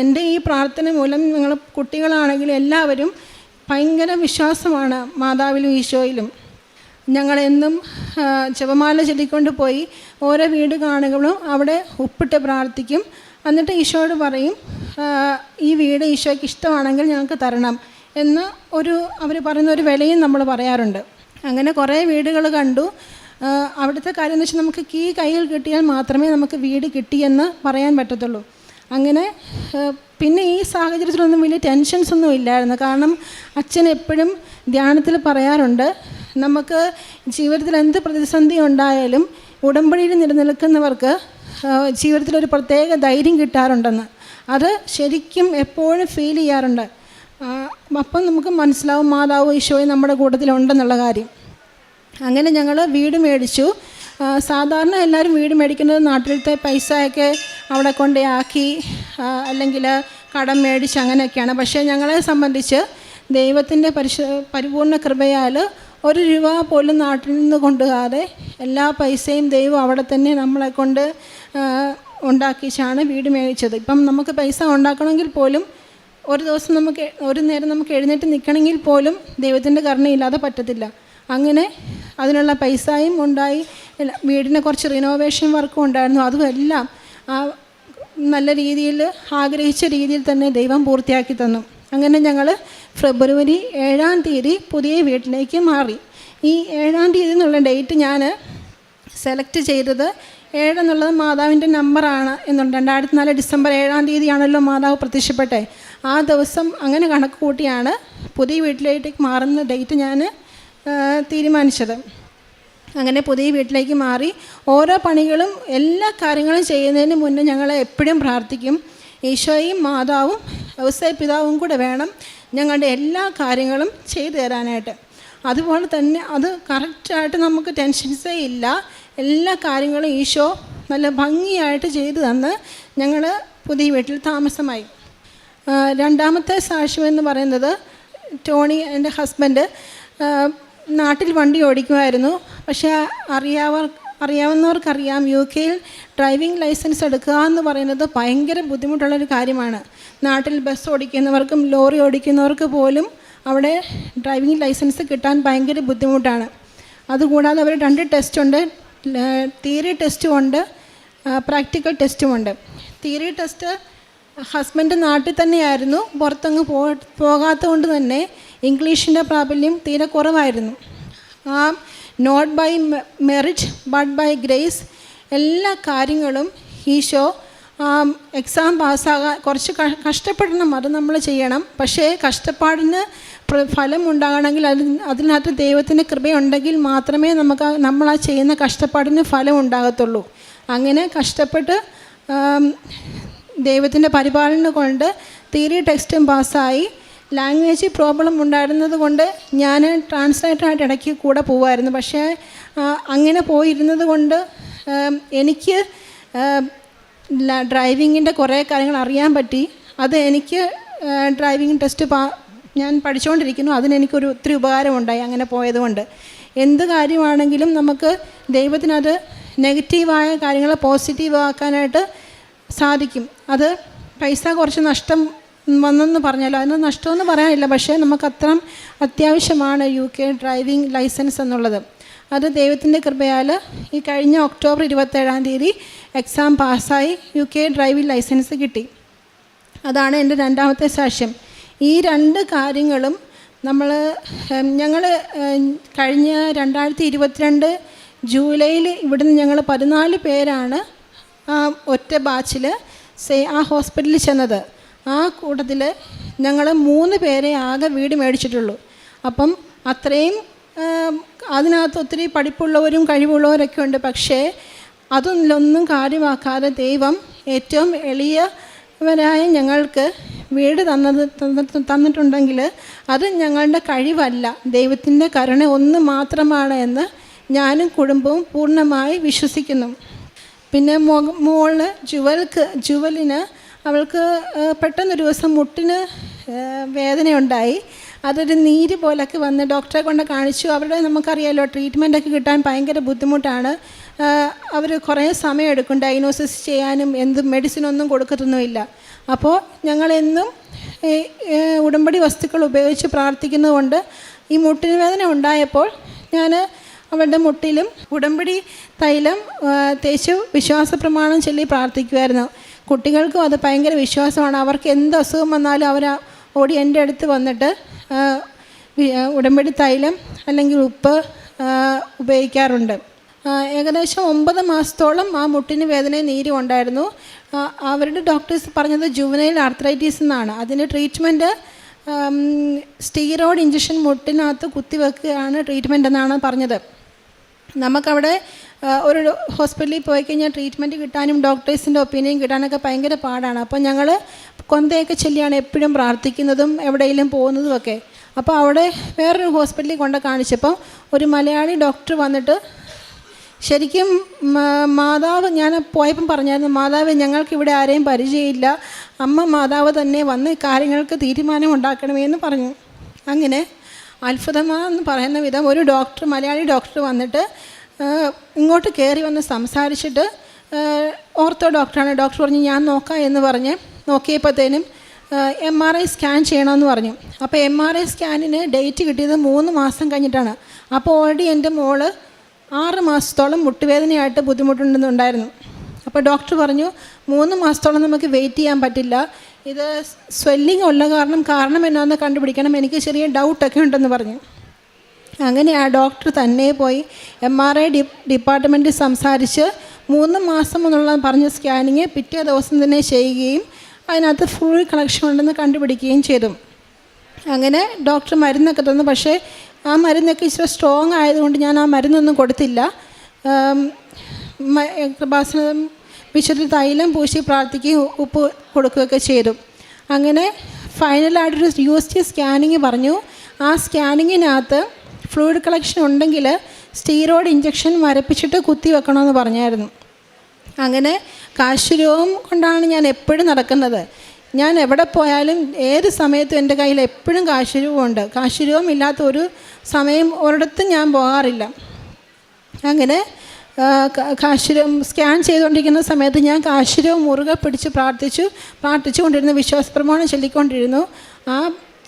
എൻ്റെ ഈ പ്രാർത്ഥന മൂലം ഞങ്ങൾ കുട്ടികളാണെങ്കിലും എല്ലാവരും ഭയങ്കര വിശ്വാസമാണ് മാതാവിലും ഈശോയിലും. ഞങ്ങളെന്നും ജപമാല ചൊല്ലിക്കൊണ്ട് പോയി ഓരോ വീട് കാണുകളും അവിടെ ഉപ്പിട്ട് പ്രാർത്ഥിക്കും. എന്നിട്ട് ഈശോയോട് പറയും, ഈ വീട് ഈശോയ്ക്ക് ഇഷ്ടമാണെങ്കിൽ ഞങ്ങൾക്ക് തരണം എന്ന് അവർ പറയുന്ന ഒരു വിലയും നമ്മൾ പറയാറുണ്ട്. അങ്ങനെ കുറേ വീടുകൾ കണ്ടു. അവിടുത്തെ കാര്യം എന്ന് വെച്ചാൽ നമുക്ക് കീ കയ്യിൽ കിട്ടിയാൽ മാത്രമേ നമുക്ക് വീട് കിട്ടിയെന്ന് പറയാൻ പറ്റത്തുള്ളൂ. അങ്ങനെ പിന്നെ ഈ സാഹചര്യത്തിലൊന്നും വലിയ ടെൻഷൻസ് ഒന്നും ഇല്ലായിരുന്നു. കാരണം അച്ഛൻ എപ്പോഴും ധ്യാനത്തിൽ പറയാറുണ്ട്, നമുക്ക് ജീവിതത്തിൽ എന്ത് പ്രതിസന്ധി ഉണ്ടായാലും ഉടമ്പടിയിൽ നിലനിൽക്കുന്നവർക്ക് ജീവിതത്തിലൊരു പ്രത്യേക ധൈര്യം കിട്ടാറുണ്ടെന്ന്. അത് ശരിക്കും എപ്പോഴും ഫീൽ ചെയ്യാറുണ്ട്. അപ്പം നമുക്ക് മനസ്സിലാവും മാതാവ് ഈശോയും നമ്മുടെ കൂട്ടത്തിലുണ്ടെന്നുള്ള കാര്യം. അങ്ങനെ ഞങ്ങൾ വീട് മേടിച്ചു. സാധാരണ എല്ലാവരും വീട് മേടിക്കുന്നത് നാട്ടിലത്തെ പൈസയൊക്കെ അവിടെ കൊണ്ടാക്കി അല്ലെങ്കിൽ കടം മേടിച്ച് അങ്ങനെയൊക്കെയാണ്. പക്ഷേ ഞങ്ങളെ സംബന്ധിച്ച് ദൈവത്തിൻ്റെ പരിപൂർണ്ണ കൃപയാൽ 1 രൂപ പോലും നാട്ടിൽ നിന്ന് കൊണ്ടുപോകാതെ എല്ലാ പൈസയും ദൈവം അവിടെ തന്നെ നമ്മളെ കൊണ്ട് ഉണ്ടാക്കിച്ചാണ് വീട് മേടിച്ചത്. ഇപ്പം നമുക്ക് പൈസ ഉണ്ടാക്കണമെങ്കിൽ പോലും ഒരു നേരം നമുക്ക് എഴുന്നേറ്റ് നിൽക്കണമെങ്കിൽ പോലും ദൈവത്തിൻ്റെ കരുണയില്ലാതെ പറ്റത്തില്ല. അങ്ങനെ അതിനുള്ള പൈസയും ഉണ്ടായി. വീടിനെ കുറച്ച് റിനോവേഷൻ വർക്കും ഉണ്ടായിരുന്നു. അതുമെല്ലാം നല്ല രീതിയിൽ ആഗ്രഹിച്ച രീതിയിൽ തന്നെ ദൈവം പൂർത്തിയാക്കി തന്നു. അങ്ങനെ ഞങ്ങൾ ഫെബ്രുവരി 7-ാം തീയതി പുതിയ വീട്ടിലേക്ക് മാറി. ഈ 7-ാം തീയതി എന്നുള്ള ഡേറ്റ് ഞാൻ സെലക്ട് ചെയ്തത് 7 എന്നുള്ളത് മാതാവിൻ്റെ നമ്പറാണ് എന്നുണ്ട്. 2004 ഡിസംബർ 7-ാം തീയതിയാണല്ലോ മാതാവ് പ്രത്യക്ഷപ്പെട്ടെ. ആ ദിവസം അങ്ങനെ കണക്ക് കൂട്ടിയാണ് പുതിയ വീട്ടിലേക്ക് മാറുന്ന ഡേറ്റ് ഞാൻ തീരുമാനിച്ചത്. അങ്ങനെ പുതിയ വീട്ടിലേക്ക് മാറി. ഓരോ പണികളും എല്ലാ കാര്യങ്ങളും ചെയ്യുന്നതിന് മുന്നേ ഞങ്ങൾ എപ്പോഴും പ്രാർത്ഥിക്കും, ഈശോയും മാതാവും ഔസേപ്പ് പിതാവും കൂടെ വേണം ഞങ്ങളുടെ എല്ലാ കാര്യങ്ങളും ചെയ്തു തരാനായിട്ട്. അതുപോലെ തന്നെ അത് കറക്റ്റായിട്ട് നമുക്ക് ടെൻഷൻസേ ഇല്ല. എല്ലാ കാര്യങ്ങളും ഈശോ നല്ല ഭംഗിയായിട്ട് ചെയ്തു തന്ന് ഞങ്ങൾ പുതിയ വീട്ടിൽ താമസമായി. 2ാമത്തെ സാക്ഷ്യം എന്ന് പറയുന്നത്, ടോണി എൻ്റെ ഹസ്ബൻഡ് നാട്ടിൽ വണ്ടി ഓടിക്കുമായിരുന്നു. പക്ഷേ അറിയാവുന്നവർക്കറിയാം, UK ഡ്രൈവിംഗ് ലൈസൻസ് എടുക്കുക എന്ന് പറയുന്നത് ഭയങ്കര ബുദ്ധിമുട്ടുള്ളൊരു കാര്യമാണ്. നാട്ടിൽ ബസ് ഓടിക്കുന്നവർക്കും ലോറി ഓടിക്കുന്നവർക്ക് പോലും അവിടെ ഡ്രൈവിംഗ് ലൈസൻസ് കിട്ടാൻ ഭയങ്കര ബുദ്ധിമുട്ടാണ്. അതുകൂടാതെ അവർ 2 ടെസ്റ്റുണ്ട്, തിയറി ടെസ്റ്റും ഉണ്ട്, പ്രാക്ടിക്കൽ ടെസ്റ്റും ഉണ്ട്. തിയറി ടെസ്റ്റ് ഹസ്ബൻഡ് നാട്ടിൽ തന്നെയായിരുന്നു, പുറത്തങ്ങ് പോകാത്തത് കൊണ്ട് തന്നെ ഇംഗ്ലീഷിൻ്റെ പ്രാബല്യം തീരെ കുറവായിരുന്നു. Not by merit but by grace എല്ലാ കാര്യങ്ങളും ഈശോ എക്സാം പാസ്സാകാൻ കുറച്ച് കഷ്ടപ്പെടണം, അത് നമ്മൾ ചെയ്യണം. പക്ഷേ കഷ്ടപ്പാടിന് ഫലം ഉണ്ടാകണമെങ്കിൽ അതിനകത്ത് ദൈവത്തിൻ്റെ കൃപയുണ്ടെങ്കിൽ മാത്രമേ നമ്മൾ ആ ചെയ്യുന്ന കഷ്ടപ്പാടിന് ഫലം ഉണ്ടാകത്തുള്ളൂ. അങ്ങനെ കഷ്ടപ്പെട്ട് ദൈവത്തിൻ്റെ പരിപാലന കൊണ്ട് തിയറി ടെസ്റ്റും പാസ്സായി. ലാംഗ്വേജ് പ്രോബ്ലം ഉണ്ടായിരുന്നത് കൊണ്ട് ഞാൻ ട്രാൻസ്ലേറ്ററായിട്ട് ഇടയ്ക്ക് കൂടെ പോകുമായിരുന്നു. പക്ഷേ അങ്ങനെ പോയിരുന്നത് കൊണ്ട് എനിക്ക് ഡ്രൈവിങ്ങിൻ്റെ കുറേ കാര്യങ്ങൾ അറിയാൻ പറ്റി. അത് എനിക്ക് ഡ്രൈവിംഗ് ടെസ്റ്റ് ഞാൻ പഠിച്ചുകൊണ്ടിരിക്കുന്നു, അതിനെനിക്കൊരു ഒത്തിരി ഉപകാരമുണ്ടായി അങ്ങനെ പോയതുകൊണ്ട്. എന്ത് കാര്യമാണെങ്കിലും നമുക്ക് ദൈവത്തിനത് നെഗറ്റീവായ കാര്യങ്ങളെ പോസിറ്റീവ് ആക്കാനായിട്ട് സാധിക്കും. അത് പൈസ കുറച്ച് നഷ്ടം വന്നെന്ന് പറഞ്ഞാലോ അതിന് നഷ്ടമെന്ന് പറയാനില്ല. പക്ഷേ നമുക്കത്ര അത്യാവശ്യമാണ് UK ഡ്രൈവിംഗ് ലൈസൻസ് എന്നുള്ളത്. അത് ദൈവത്തിൻ്റെ കൃപയാൽ ഈ കഴിഞ്ഞ ഒക്ടോബർ 27 എക്സാം പാസ്സായി UK ഡ്രൈവിംഗ് ലൈസൻസ് കിട്ടി. അതാണ് എൻ്റെ രണ്ടാമത്തെ സാക്ഷ്യം. ഈ 2 കാര്യങ്ങളും ഞങ്ങൾ കഴിഞ്ഞ 2022 ജൂലൈയിൽ ഇവിടുന്ന് ഞങ്ങൾ 14 പേരാണ് ഒറ്റ ബാച്ചിൽ ആ ഹോസ്പിറ്റലിൽ ചെന്നത്. ആ കൂട്ടത്തിൽ ഞങ്ങൾ 3 പേരെ ആകെ വീട് മേടിച്ചിട്ടുള്ളൂ. അപ്പം അത്രയും അതിനകത്ത് ഒത്തിരി പഠിപ്പുള്ളവരും കഴിവുള്ളവരൊക്കെ ഉണ്ട്. പക്ഷേ അതൊന്നും കാര്യമാക്കാതെ ദൈവം ഏറ്റവും എളിയവരായ ഞങ്ങൾക്ക് വീട് തന്നിട്ടുണ്ടെങ്കിൽ അത് ഞങ്ങളുടെ കഴിവല്ല, ദൈവത്തിൻ്റെ കരുണ ഒന്ന് മാത്രമാണ് എന്ന് ഞാനും കുടുംബവും പൂർണ്ണമായി വിശ്വസിക്കുന്നു. പിന്നെ ജുവലിന് അവൾക്ക് പെട്ടെന്നൊരു ദിവസം മുട്ടിന് വേദനയുണ്ടായി. അതൊരു നീര് പോലൊക്കെ വന്ന് ഡോക്ടറെ കൊണ്ട് കാണിച്ചു. അവരുടെ നമുക്കറിയാമല്ലോ ട്രീറ്റ്മെൻറ്റൊക്കെ കിട്ടാൻ ഭയങ്കര ബുദ്ധിമുട്ടാണ്. അവർ കുറേ സമയം എടുക്കും ഡയഗ്നോസിസ് ചെയ്യാനും. മെഡിസിനൊന്നും കൊടുക്കത്തൊന്നുമില്ല. അപ്പോൾ ഞങ്ങളെന്നും ഉടമ്പടി വസ്തുക്കൾ ഉപയോഗിച്ച് പ്രാർത്ഥിക്കുന്നതുകൊണ്ട് ഈ മുട്ടിന് വേദന ഉണ്ടായപ്പോൾ ഞാൻ അവരുടെ മുട്ടിലും ഉടമ്പടി തൈലം തേച്ച് വിശ്വാസ പ്രമാണം ചൊല്ലി പ്രാർത്ഥിക്കുമായിരുന്നു. കുട്ടികൾക്കും അത് ഭയങ്കര വിശ്വാസമാണ്. അവർക്ക് എന്ത് അസുഖം വന്നാലും അവർ ഓടി എൻ്റെ അടുത്ത് വന്നിട്ട് ഉടമ്പടി തൈലം അല്ലെങ്കിൽ ഉപ്പ് ഉപയോഗിക്കാറുണ്ട്. ഏകദേശം 9 മാസത്തോളം ആ മുട്ടിന് വേദനയും നീരും ഉണ്ടായിരുന്നു. അവരുടെ ഡോക്ടേഴ്സ് പറഞ്ഞത് ജുവനൈൽ ആർത്രൈറ്റീസ് എന്നാണ്. അതിൻ്റെ ട്രീറ്റ്മെൻറ്റ് സ്റ്റീറോയിഡ് ഇഞ്ചക്ഷൻ മുട്ടിനകത്ത് കുത്തിവെക്കുകയാണ് ട്രീറ്റ്മെൻറ്റ് എന്നാണ് പറഞ്ഞത്. നമുക്കവിടെ ഒരു ഹോസ്പിറ്റലിൽ പോയി കഴിഞ്ഞാൽ ട്രീറ്റ്മെൻറ്റ് കിട്ടാനും ഡോക്ടേഴ്സിൻ്റെ ഒപ്പീനിയൻ കിട്ടാനൊക്കെ ഭയങ്കര പാടാണ്. അപ്പോൾ ഞങ്ങൾ കൊന്തയൊക്കെ ചൊല്ലിയാണ് എപ്പോഴും പ്രാർത്ഥിക്കുന്നതും എവിടെയെങ്കിലും പോകുന്നതുമൊക്കെ. അപ്പോൾ അവിടെ വേറൊരു ഹോസ്പിറ്റലിൽ കൊണ്ട് കാണിച്ചപ്പോൾ ഒരു മലയാളി ഡോക്ടർ വന്നിട്ട് ശരിക്കും മാതാവ്, ഞാൻ പോയപ്പം പറഞ്ഞായിരുന്നു, മാതാവ് ഞങ്ങൾക്കിവിടെ ആരെയും പരിചയമില്ല, അമ്മ മാതാവ് തന്നെ വന്ന് കാര്യങ്ങൾക്ക് തീരുമാനം ഉണ്ടാക്കണമെന്ന് പറഞ്ഞു. അങ്ങനെ അത്ഭുതമാണെന്ന് പറയുന്ന വിധം ഒരു ഡോക്ടർ, മലയാളി ഡോക്ടർ വന്നിട്ട് ഇങ്ങോട്ട് കയറി വന്ന് സംസാരിച്ചിട്ട്, ഓർത്തോ ഡോക്ടറാണ്, ഡോക്ടർ പറഞ്ഞു ഞാൻ നോക്കാം എന്ന് പറഞ്ഞ് നോക്കിയപ്പോഴത്തേനും MRI സ്കാൻ ചെയ്യണമെന്ന് പറഞ്ഞു. അപ്പോൾ MRI സ്കാനിന് ഡേറ്റ് കിട്ടിയത് 3 മാസം കഴിഞ്ഞിട്ടാണ്. അപ്പോൾ ഓൾറെഡി എൻ്റെ മോള് 6 മാസത്തോളം മുട്ടുവേദനയായിട്ട് ബുദ്ധിമുട്ടുണ്ടെന്നുണ്ടായിരുന്നു. അപ്പോൾ ഡോക്ടർ പറഞ്ഞു 3 മാസത്തോളം നമുക്ക് വെയിറ്റ് ചെയ്യാൻ പറ്റില്ല, ഇത് സ്വെല്ലിങ് ഉള്ള കാരണം എന്നാന്ന് കണ്ടുപിടിക്കണം, എനിക്ക് ചെറിയ ഡൗട്ടൊക്കെ ഉണ്ടെന്ന് പറഞ്ഞു. അങ്ങനെ ആ ഡോക്ടർ തന്നെ പോയി MRI ഡിപ്പാർട്ട്മെൻറ്റിൽ സംസാരിച്ച് 3 മാസം എന്നുള്ള പറഞ്ഞ സ്കാനിങ് പിറ്റേ ദിവസം തന്നെ ചെയ്യുകയും അതിനകത്ത് ഫുൾ കളക്ഷൻ ഉണ്ടെന്ന് കണ്ടുപിടിക്കുകയും ചെയ്തു. അങ്ങനെ ഡോക്ടർ മരുന്നൊക്കെ തന്നു. പക്ഷേ ആ മരുന്നൊക്കെ ഇച്ചിരി സ്ട്രോങ് ആയതുകൊണ്ട് ഞാൻ ആ മരുന്നൊന്നും കൊടുത്തില്ല. കൃപാസനം വിശുദ്ധ തൈലം പൂശി പ്രാർത്ഥിക്കുകയും ഉപ്പ് കൊടുക്കുകയൊക്കെ ചെയ്തു. അങ്ങനെ ഫൈനലായിട്ടൊരു USG സ്കാനിങ് പറഞ്ഞു. ആ സ്കാനിങ്ങിനകത്ത് ഫ്ലൂയിഡ് കളക്ഷൻ ഉണ്ടെങ്കിൽ സ്റ്റീറോയിഡ് ഇഞ്ചക്ഷൻ മരപ്പിച്ചിട്ട് കുത്തി വെക്കണമെന്ന് പറഞ്ഞായിരുന്നു. അങ്ങനെ കാശുരൂപം കൊണ്ടാണ് ഞാൻ എപ്പോഴും നടക്കുന്നത്. ഞാൻ എവിടെ പോയാലും ഏത് സമയത്തും എൻ്റെ കയ്യിൽ എപ്പോഴും കാശുരൂപമുണ്ട്. കാശുരൂപം ഇല്ലാത്ത ഒരു സമയം ഒരിടത്തും ഞാൻ പോകാറില്ല. അങ്ങനെ കാശുരൂപം സ്കാൻ ചെയ്തുകൊണ്ടിരിക്കുന്ന സമയത്ത് ഞാൻ കാശുരൂപം മുറുകെ പിടിച്ച് പ്രാർത്ഥിച്ചുകൊണ്ടിരുന്നു, വിശ്വാസപ്രമാണം ചൊല്ലിക്കൊണ്ടിരുന്നു. ആ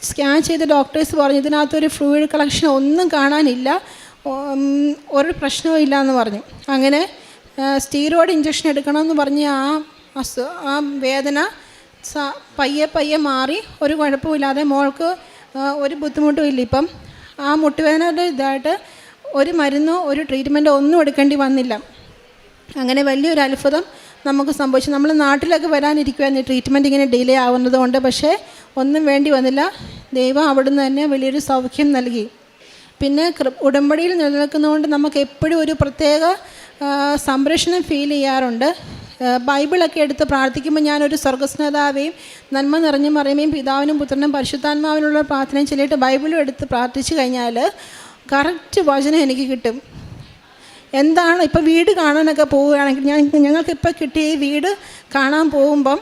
സ്കാൻ ചെയ്ത ഡോക്ടേഴ്സ് പറഞ്ഞു ഇതിനകത്തൊരു ഫ്ലൂയിഡ് കളക്ഷൻ ഒന്നും കാണാനില്ല, ഒരു പ്രശ്നവും ഇല്ല എന്ന് പറഞ്ഞു. അങ്ങനെ സ്റ്റീറോയിഡ് ഇഞ്ചക്ഷൻ എടുക്കണമെന്ന് പറഞ്ഞ് ആ വേദന പയ്യെ മാറി, ഒരു കുഴപ്പമില്ലാതെ മോൾക്ക് ഒരു ബുദ്ധിമുട്ടും ഇല്ല. ഇപ്പം ആ മുട്ടുവേദനയുടെ ഇതായിട്ട് ഒരു മരുന്നോ ഒരു ട്രീറ്റ്മെൻറ്റോ ഒന്നും എടുക്കേണ്ടി വന്നില്ല. അങ്ങനെ വലിയൊരു അത്ഭുതം നമുക്ക് സംഭവിച്ചു. നമ്മൾ നാട്ടിലൊക്കെ വരാനിരിക്കുമായിരുന്നു ട്രീറ്റ്മെൻറ്റ് ഇങ്ങനെ ഡിലേ ആവുന്നത് കൊണ്ട്. പക്ഷേ ഒന്നും വേണ്ടി വന്നില്ല. ദൈവം അവിടുന്ന് തന്നെ വലിയൊരു സൗഖ്യം നൽകി. പിന്നെ ഉടമ്പടിയിൽ നിലനിൽക്കുന്നതുകൊണ്ട് നമുക്ക് എപ്പോഴും ഒരു പ്രത്യേക സംരക്ഷണം ഫീൽ ചെയ്യാറുണ്ട്. ബൈബിളൊക്കെ എടുത്ത് പ്രാർത്ഥിക്കുമ്പോൾ ഞാനൊരു സ്വർഗസ്നേതാവേയും നന്മ നിറഞ്ഞ മറിയമേയും പിതാവിനും പുത്രനും പരിശുദ്ധാത്മാവിനുള്ള പ്രാർത്ഥനയും ചൊല്ലിയിട്ട് ബൈബിളും എടുത്ത് പ്രാർത്ഥിച്ചു കഴിഞ്ഞാൽ കറക്റ്റ് വചനം എനിക്ക് കിട്ടും. എന്താണ് ഇപ്പോൾ വീട് കാണാനൊക്കെ പോവുകയാണെങ്കിൽ ഞങ്ങൾക്കിപ്പോൾ കിട്ടിയ ഈ വീട് കാണാൻ പോകുമ്പം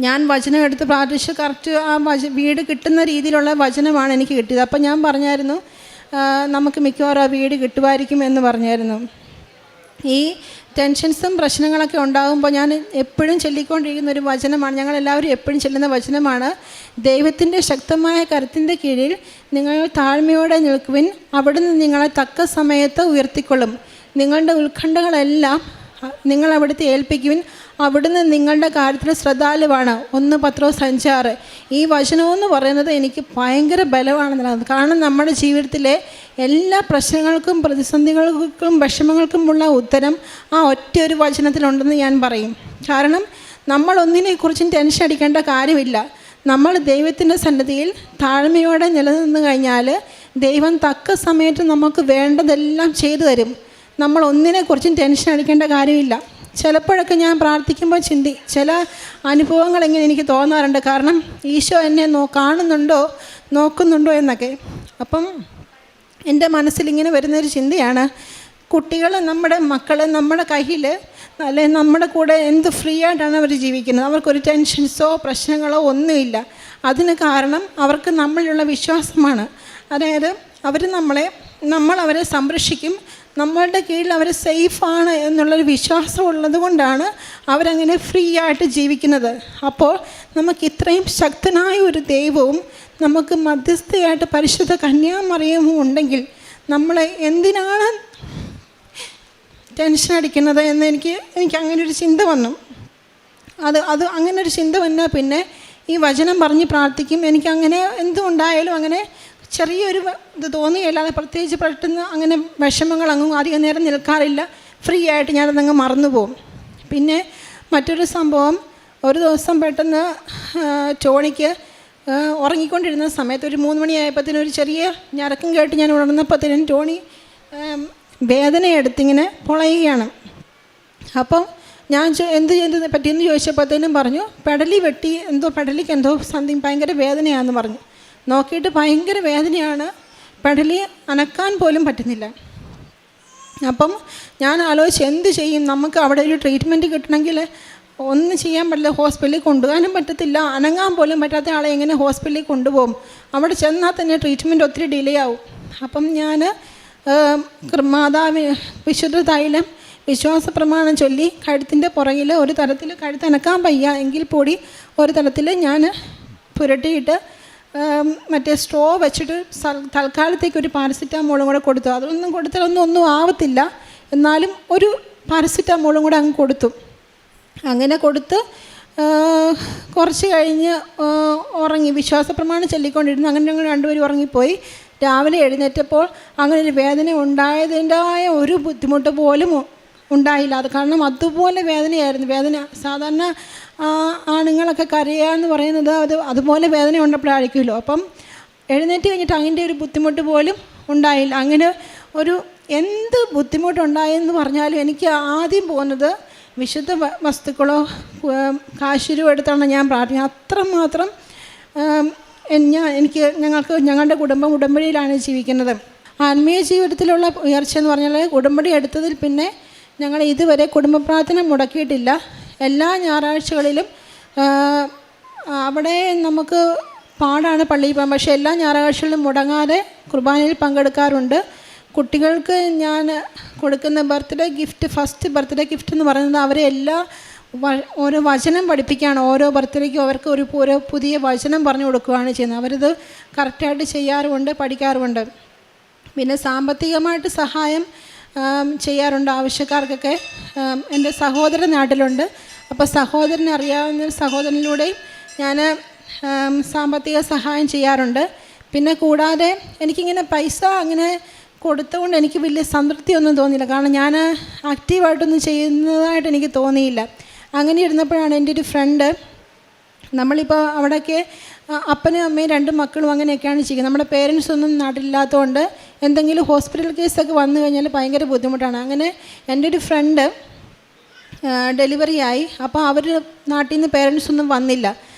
ഞാൻ വചനം എടുത്ത് പ്രാർത്ഥിച്ച് കറക്റ്റ് ആ വീട് കിട്ടുന്ന രീതിയിലുള്ള വചനമാണ് എനിക്ക് കിട്ടിയത്. അപ്പം ഞാൻ പറഞ്ഞായിരുന്നു നമുക്ക് മിക്കവാറും ആ വീട് കിട്ടുമായിരിക്കും എന്ന് പറഞ്ഞായിരുന്നു. ഈ ടെൻഷൻസും പ്രശ്നങ്ങളൊക്കെ ഉണ്ടാകുമ്പോൾ ഞാൻ എപ്പോഴും ചൊല്ലിക്കൊണ്ടിരിക്കുന്ന ഒരു വചനമാണ്, ഞങ്ങളെല്ലാവരും എപ്പോഴും ചൊല്ലുന്ന വചനമാണ്, ദൈവത്തിൻ്റെ ശക്തമായ കരത്തിൻ്റെ കീഴിൽ നിങ്ങൾ താഴ്മയോടെ നിൽക്കുവിൻ, അവിടുന്ന് നിങ്ങളെ തക്ക സമയത്ത് ഉയർത്തിക്കൊള്ളും. നിങ്ങളുടെ ഉത്കണ്ഠകളെല്ലാം നിങ്ങൾ അവിടുത്തെ ഏൽപ്പിക്കുവിൻ, അവിടുന്ന് നിങ്ങളുടെ കാര്യത്തിൽ ശ്രദ്ധാലുവാണ്. 1 പത്രോസ് 5:6. ഈ വചനമെന്ന് പറയുന്നത് എനിക്ക് ഭയങ്കര ബലമാണെന്നുള്ളത്. കാരണം നമ്മുടെ ജീവിതത്തിലെ എല്ലാ പ്രശ്നങ്ങൾക്കും പ്രതിസന്ധികൾക്കും വിഷമങ്ങൾക്കുമുള്ള ഉത്തരം ആ ഒറ്റ ഒരു വചനത്തിലുണ്ടെന്ന് ഞാൻ പറയും. കാരണം നമ്മളൊന്നിനെക്കുറിച്ചും ടെൻഷൻ അടിക്കേണ്ട കാര്യമില്ല. നമ്മൾ ദൈവത്തിൻ്റെ സന്നിധിയിൽ താഴ്മയോടെ നിലനിന്ന് കഴിഞ്ഞാൽ ദൈവം തക്ക സമയത്ത് നമുക്ക് വേണ്ടതെല്ലാം ചെയ്തു തരും. നമ്മൾ ഒന്നിനെക്കുറിച്ചും ടെൻഷൻ അടിക്കേണ്ട കാര്യമില്ല. ചിലപ്പോഴൊക്കെ ഞാൻ പ്രാർത്ഥിക്കുമ്പോൾ ചില അനുഭവങ്ങൾ ഇങ്ങനെ എനിക്ക് തോന്നാറുണ്ട്. കാരണം ഈശോ എന്നെ കാണുന്നുണ്ടോ നോക്കുന്നുണ്ടോ എന്നൊക്കെ. അപ്പം എൻ്റെ മനസ്സിലിങ്ങനെ വരുന്നൊരു ചിന്തയാണ്, കുട്ടികൾ, നമ്മുടെ മക്കൾ നമ്മുടെ കയ്യിൽ അല്ലെങ്കിൽ നമ്മുടെ കൂടെ എന്ത് ഫ്രീ ആയിട്ടാണ് അവർ ജീവിക്കുന്നത്. അവർക്കൊരു ടെൻഷൻസോ പ്രശ്നങ്ങളോ ഒന്നുമില്ല. അതിന് കാരണം അവർക്ക് നമ്മളിലുള്ള വിശ്വാസമാണ്. അതായത് നമ്മൾ അവരെ സംരക്ഷിക്കും, നമ്മളുടെ കീഴിൽ അവർ സേഫാണ് എന്നുള്ളൊരു വിശ്വാസം ഉള്ളത് കൊണ്ടാണ് അവരങ്ങനെ ഫ്രീ ആയിട്ട് ജീവിക്കുന്നത്. അപ്പോൾ നമുക്ക് ഇത്രയും ശക്തനായ ഒരു ദൈവവും നമുക്ക് മധ്യസ്ഥയായിട്ട് പരിശുദ്ധ കന്യാമറിയവും ഉണ്ടെങ്കിൽ നമ്മൾ എന്തിനാണ് ടെൻഷൻ അടിക്കുന്നത് എന്ന് എനിക്ക് അങ്ങനെ ഒരു ചിന്ത വന്നു. അത് അങ്ങനെ ഒരു ചിന്ത വന്നാൽ പിന്നെ ഈ വചനം പറഞ്ഞ് പ്രാർത്ഥിക്കും. എനിക്കങ്ങനെ എന്തുണ്ടായാലും അങ്ങനെ ചെറിയൊരു ഇത് തോന്നുകയല്ലാതെ പ്രത്യേകിച്ച് പെട്ടെന്ന് അങ്ങനെ വിഷമങ്ങൾ അങ്ങ് അധികം നേരം നിൽക്കാറില്ല. ഫ്രീ ആയിട്ട് ഞാനതങ്ങ് മറന്നു പോകും. പിന്നെ മറ്റൊരു സംഭവം, ഒരു ദിവസം പെട്ടെന്ന് ടോണിക്ക് ഉറങ്ങിക്കൊണ്ടിരുന്ന സമയത്ത് ഒരു 3 മണിയായപ്പോഴത്തേനും ഒരു ചെറിയ ഞരക്കം കേട്ട് ഞാൻ ഉണർന്നപ്പോഴത്തേനും ടോണി വേദനയെടുത്തിങ്ങനെ പൊളയുകയാണ്. അപ്പം ഞാൻ എന്ത് പറ്റിയെന്ന് ചോദിച്ചപ്പോഴത്തേനും പറഞ്ഞു, പെടലിക്ക് എന്തോ സംതിങ് ഭയങ്കര വേദനയാണെന്ന് പറഞ്ഞു. നോക്കിയിട്ട് ഭയങ്കര വേദനയാണ്, പെടലി അനക്കാൻ പോലും പറ്റുന്നില്ല. അപ്പം ഞാൻ ആലോചിച്ച് എന്ത് ചെയ്യും, നമുക്ക് അവിടെ ഒരു ട്രീറ്റ്മെൻറ്റ് കിട്ടണമെങ്കിൽ ഒന്നും ചെയ്യാൻ പറ്റില്ല, ഹോസ്പിറ്റലിൽ കൊണ്ടുപോകാനും പറ്റത്തില്ല, അനങ്ങാൻ പോലും പറ്റാത്ത ആളെ എങ്ങനെ ഹോസ്പിറ്റലിൽ കൊണ്ടുപോകും, അവിടെ ചെന്നാൽ തന്നെ ട്രീറ്റ്മെൻറ്റ് ഒത്തിരി ഡിലേ ആവും. അപ്പം ഞാൻ വിശുദ്ധ തൈലം വിശ്വാസ പ്രമാണം ചൊല്ലി കഴുത്തിൻ്റെ പുറകിൽ ഒരു തരത്തിൽ കഴുത്തനക്കാൻ വയ്യ എങ്കിൽ കൂടി ഒരു തരത്തിൽ ഞാൻ പുരട്ടിയിട്ട് മറ്റേ സ്ട്രോ വെച്ചിട്ട് തൽക്കാലത്തേക്ക് ഒരു പാരസിറ്റാമോളും കൂടെ കൊടുത്തു. അതൊന്നും കൊടുത്താലൊന്നും ഒന്നും ആവത്തില്ല, എന്നാലും ഒരു പാരസിറ്റാമോളും കൂടെ അങ്ങ് കൊടുത്തു. അങ്ങനെ കൊടുത്ത് കുറച്ച് കഴിഞ്ഞ് ഉറങ്ങി. വിശ്വാസ പ്രമാണം ചൊല്ലിക്കൊണ്ടിരുന്നു. അങ്ങനെ ഞങ്ങൾ രണ്ടുപേരും ഉറങ്ങിപ്പോയി. രാവിലെ എഴുന്നേറ്റപ്പോൾ അങ്ങനെ ഒരു വേദന ഉണ്ടായതിൻ്റെതായ ഒരു ബുദ്ധിമുട്ട് പോലും ഉണ്ടായില്ല. അത് കാരണം അതുപോലെ വേദനയായിരുന്നു. വേദന സാധാരണ ആണുങ്ങളൊക്കെ കരയാന്ന് പറയുന്നത് അതുപോലെ വേദന ഉണ്ടപ്പോഴായിരിക്കുമല്ലോ. അപ്പം എഴുന്നേറ്റ് കഴിഞ്ഞിട്ട് അതിൻ്റെ ഒരു ബുദ്ധിമുട്ട് പോലും ഉണ്ടായില്ല. അങ്ങനെ ഒരു എന്ത് ബുദ്ധിമുട്ടുണ്ടായെന്ന് പറഞ്ഞാലും എനിക്ക് ആദ്യം പോകുന്നത് വിശുദ്ധ വസ്തുക്കളോ കാശുരോ എടുത്താണ് ഞാൻ പ്രാർത്ഥിക്കുന്നത്. അത്രമാത്രം ഞങ്ങളുടെ കുടുംബം ഉടമ്പടിയിലാണ് ജീവിക്കുന്നത്. ആത്മീയ ജീവിതത്തിലുള്ള ഉയർച്ച എന്ന് പറഞ്ഞാൽ ഉടമ്പടി എടുത്തതിൽ പിന്നെ ഞങ്ങൾ ഇതുവരെ കുടുംബ പ്രാർത്ഥന മുടക്കിയിട്ടില്ല. എല്ലാ ഞായറാഴ്ചകളിലും അവിടെ നമുക്ക് പാടാണ് പള്ളിയിൽ പോകാൻ, പക്ഷേ എല്ലാ ഞായറാഴ്ചകളിലും മുടങ്ങാതെ കുർബാനയിൽ പങ്കെടുക്കാറുണ്ട്. കുട്ടികൾക്ക് ഞാൻ കൊടുക്കുന്ന ഫസ്റ്റ് ബർത്ത്ഡേ ഗിഫ്റ്റ് എന്ന് പറയുന്നത് അവരെ ഓരോ വചനം പഠിപ്പിക്കുകയാണ്. ഓരോ ബർത്ത്ഡേക്കും അവർക്ക് ഓരോ പുതിയ വചനം പറഞ്ഞു കൊടുക്കുകയാണ് ചെയ്യുന്നത്. അവരിത് കറക്റ്റായിട്ട് ചെയ്യാറുമുണ്ട്, പഠിക്കാറുമുണ്ട്. പിന്നെ സാമ്പത്തികമായിട്ട് സഹായം ചെയ്യാറുണ്ട് ആവശ്യക്കാർക്കൊക്കെ. എൻ്റെ സഹോദരൻ നാട്ടിലുണ്ട്. അപ്പോൾ സഹോദരനെ അറിയാവുന്ന സഹോദരനിലൂടെയും ഞാൻ സാമ്പത്തിക സഹായം ചെയ്യാറുണ്ട്. പിന്നെ കൂടാതെ എനിക്കിങ്ങനെ പൈസ അങ്ങനെ കൊടുത്തുകൊണ്ട് എനിക്ക് വലിയ സംതൃപ്തിയൊന്നും തോന്നിയില്ല. കാരണം ഞാൻ ആക്റ്റീവായിട്ടൊന്നും ചെയ്യുന്നതായിട്ട് എനിക്ക് തോന്നിയില്ല. അങ്ങനെ ഇരുന്നപ്പോഴാണ് എൻ്റെ ഒരു ഫ്രണ്ട്, നമ്മളിപ്പോൾ അവിടെയൊക്കെ അപ്പനും അമ്മയും 2 മക്കളും അങ്ങനെയൊക്കെയാണ് ചെയ്യുന്നത്. നമ്മുടെ പേരൻസ് ഒന്നും നാട്ടിലില്ലാത്തതുകൊണ്ട് എന്തെങ്കിലും ഹോസ്പിറ്റൽ കേസൊക്കെ വന്നു കഴിഞ്ഞാൽ ഭയങ്കര ബുദ്ധിമുട്ടാണ്. അങ്ങനെ എൻ്റെ ഒരു ഫ്രണ്ട് ഡെലിവറി ആയി. അപ്പോൾ അവർ നാട്ടിൽ നിന്ന് പേരൻസ് ഒന്നും വന്നില്ല.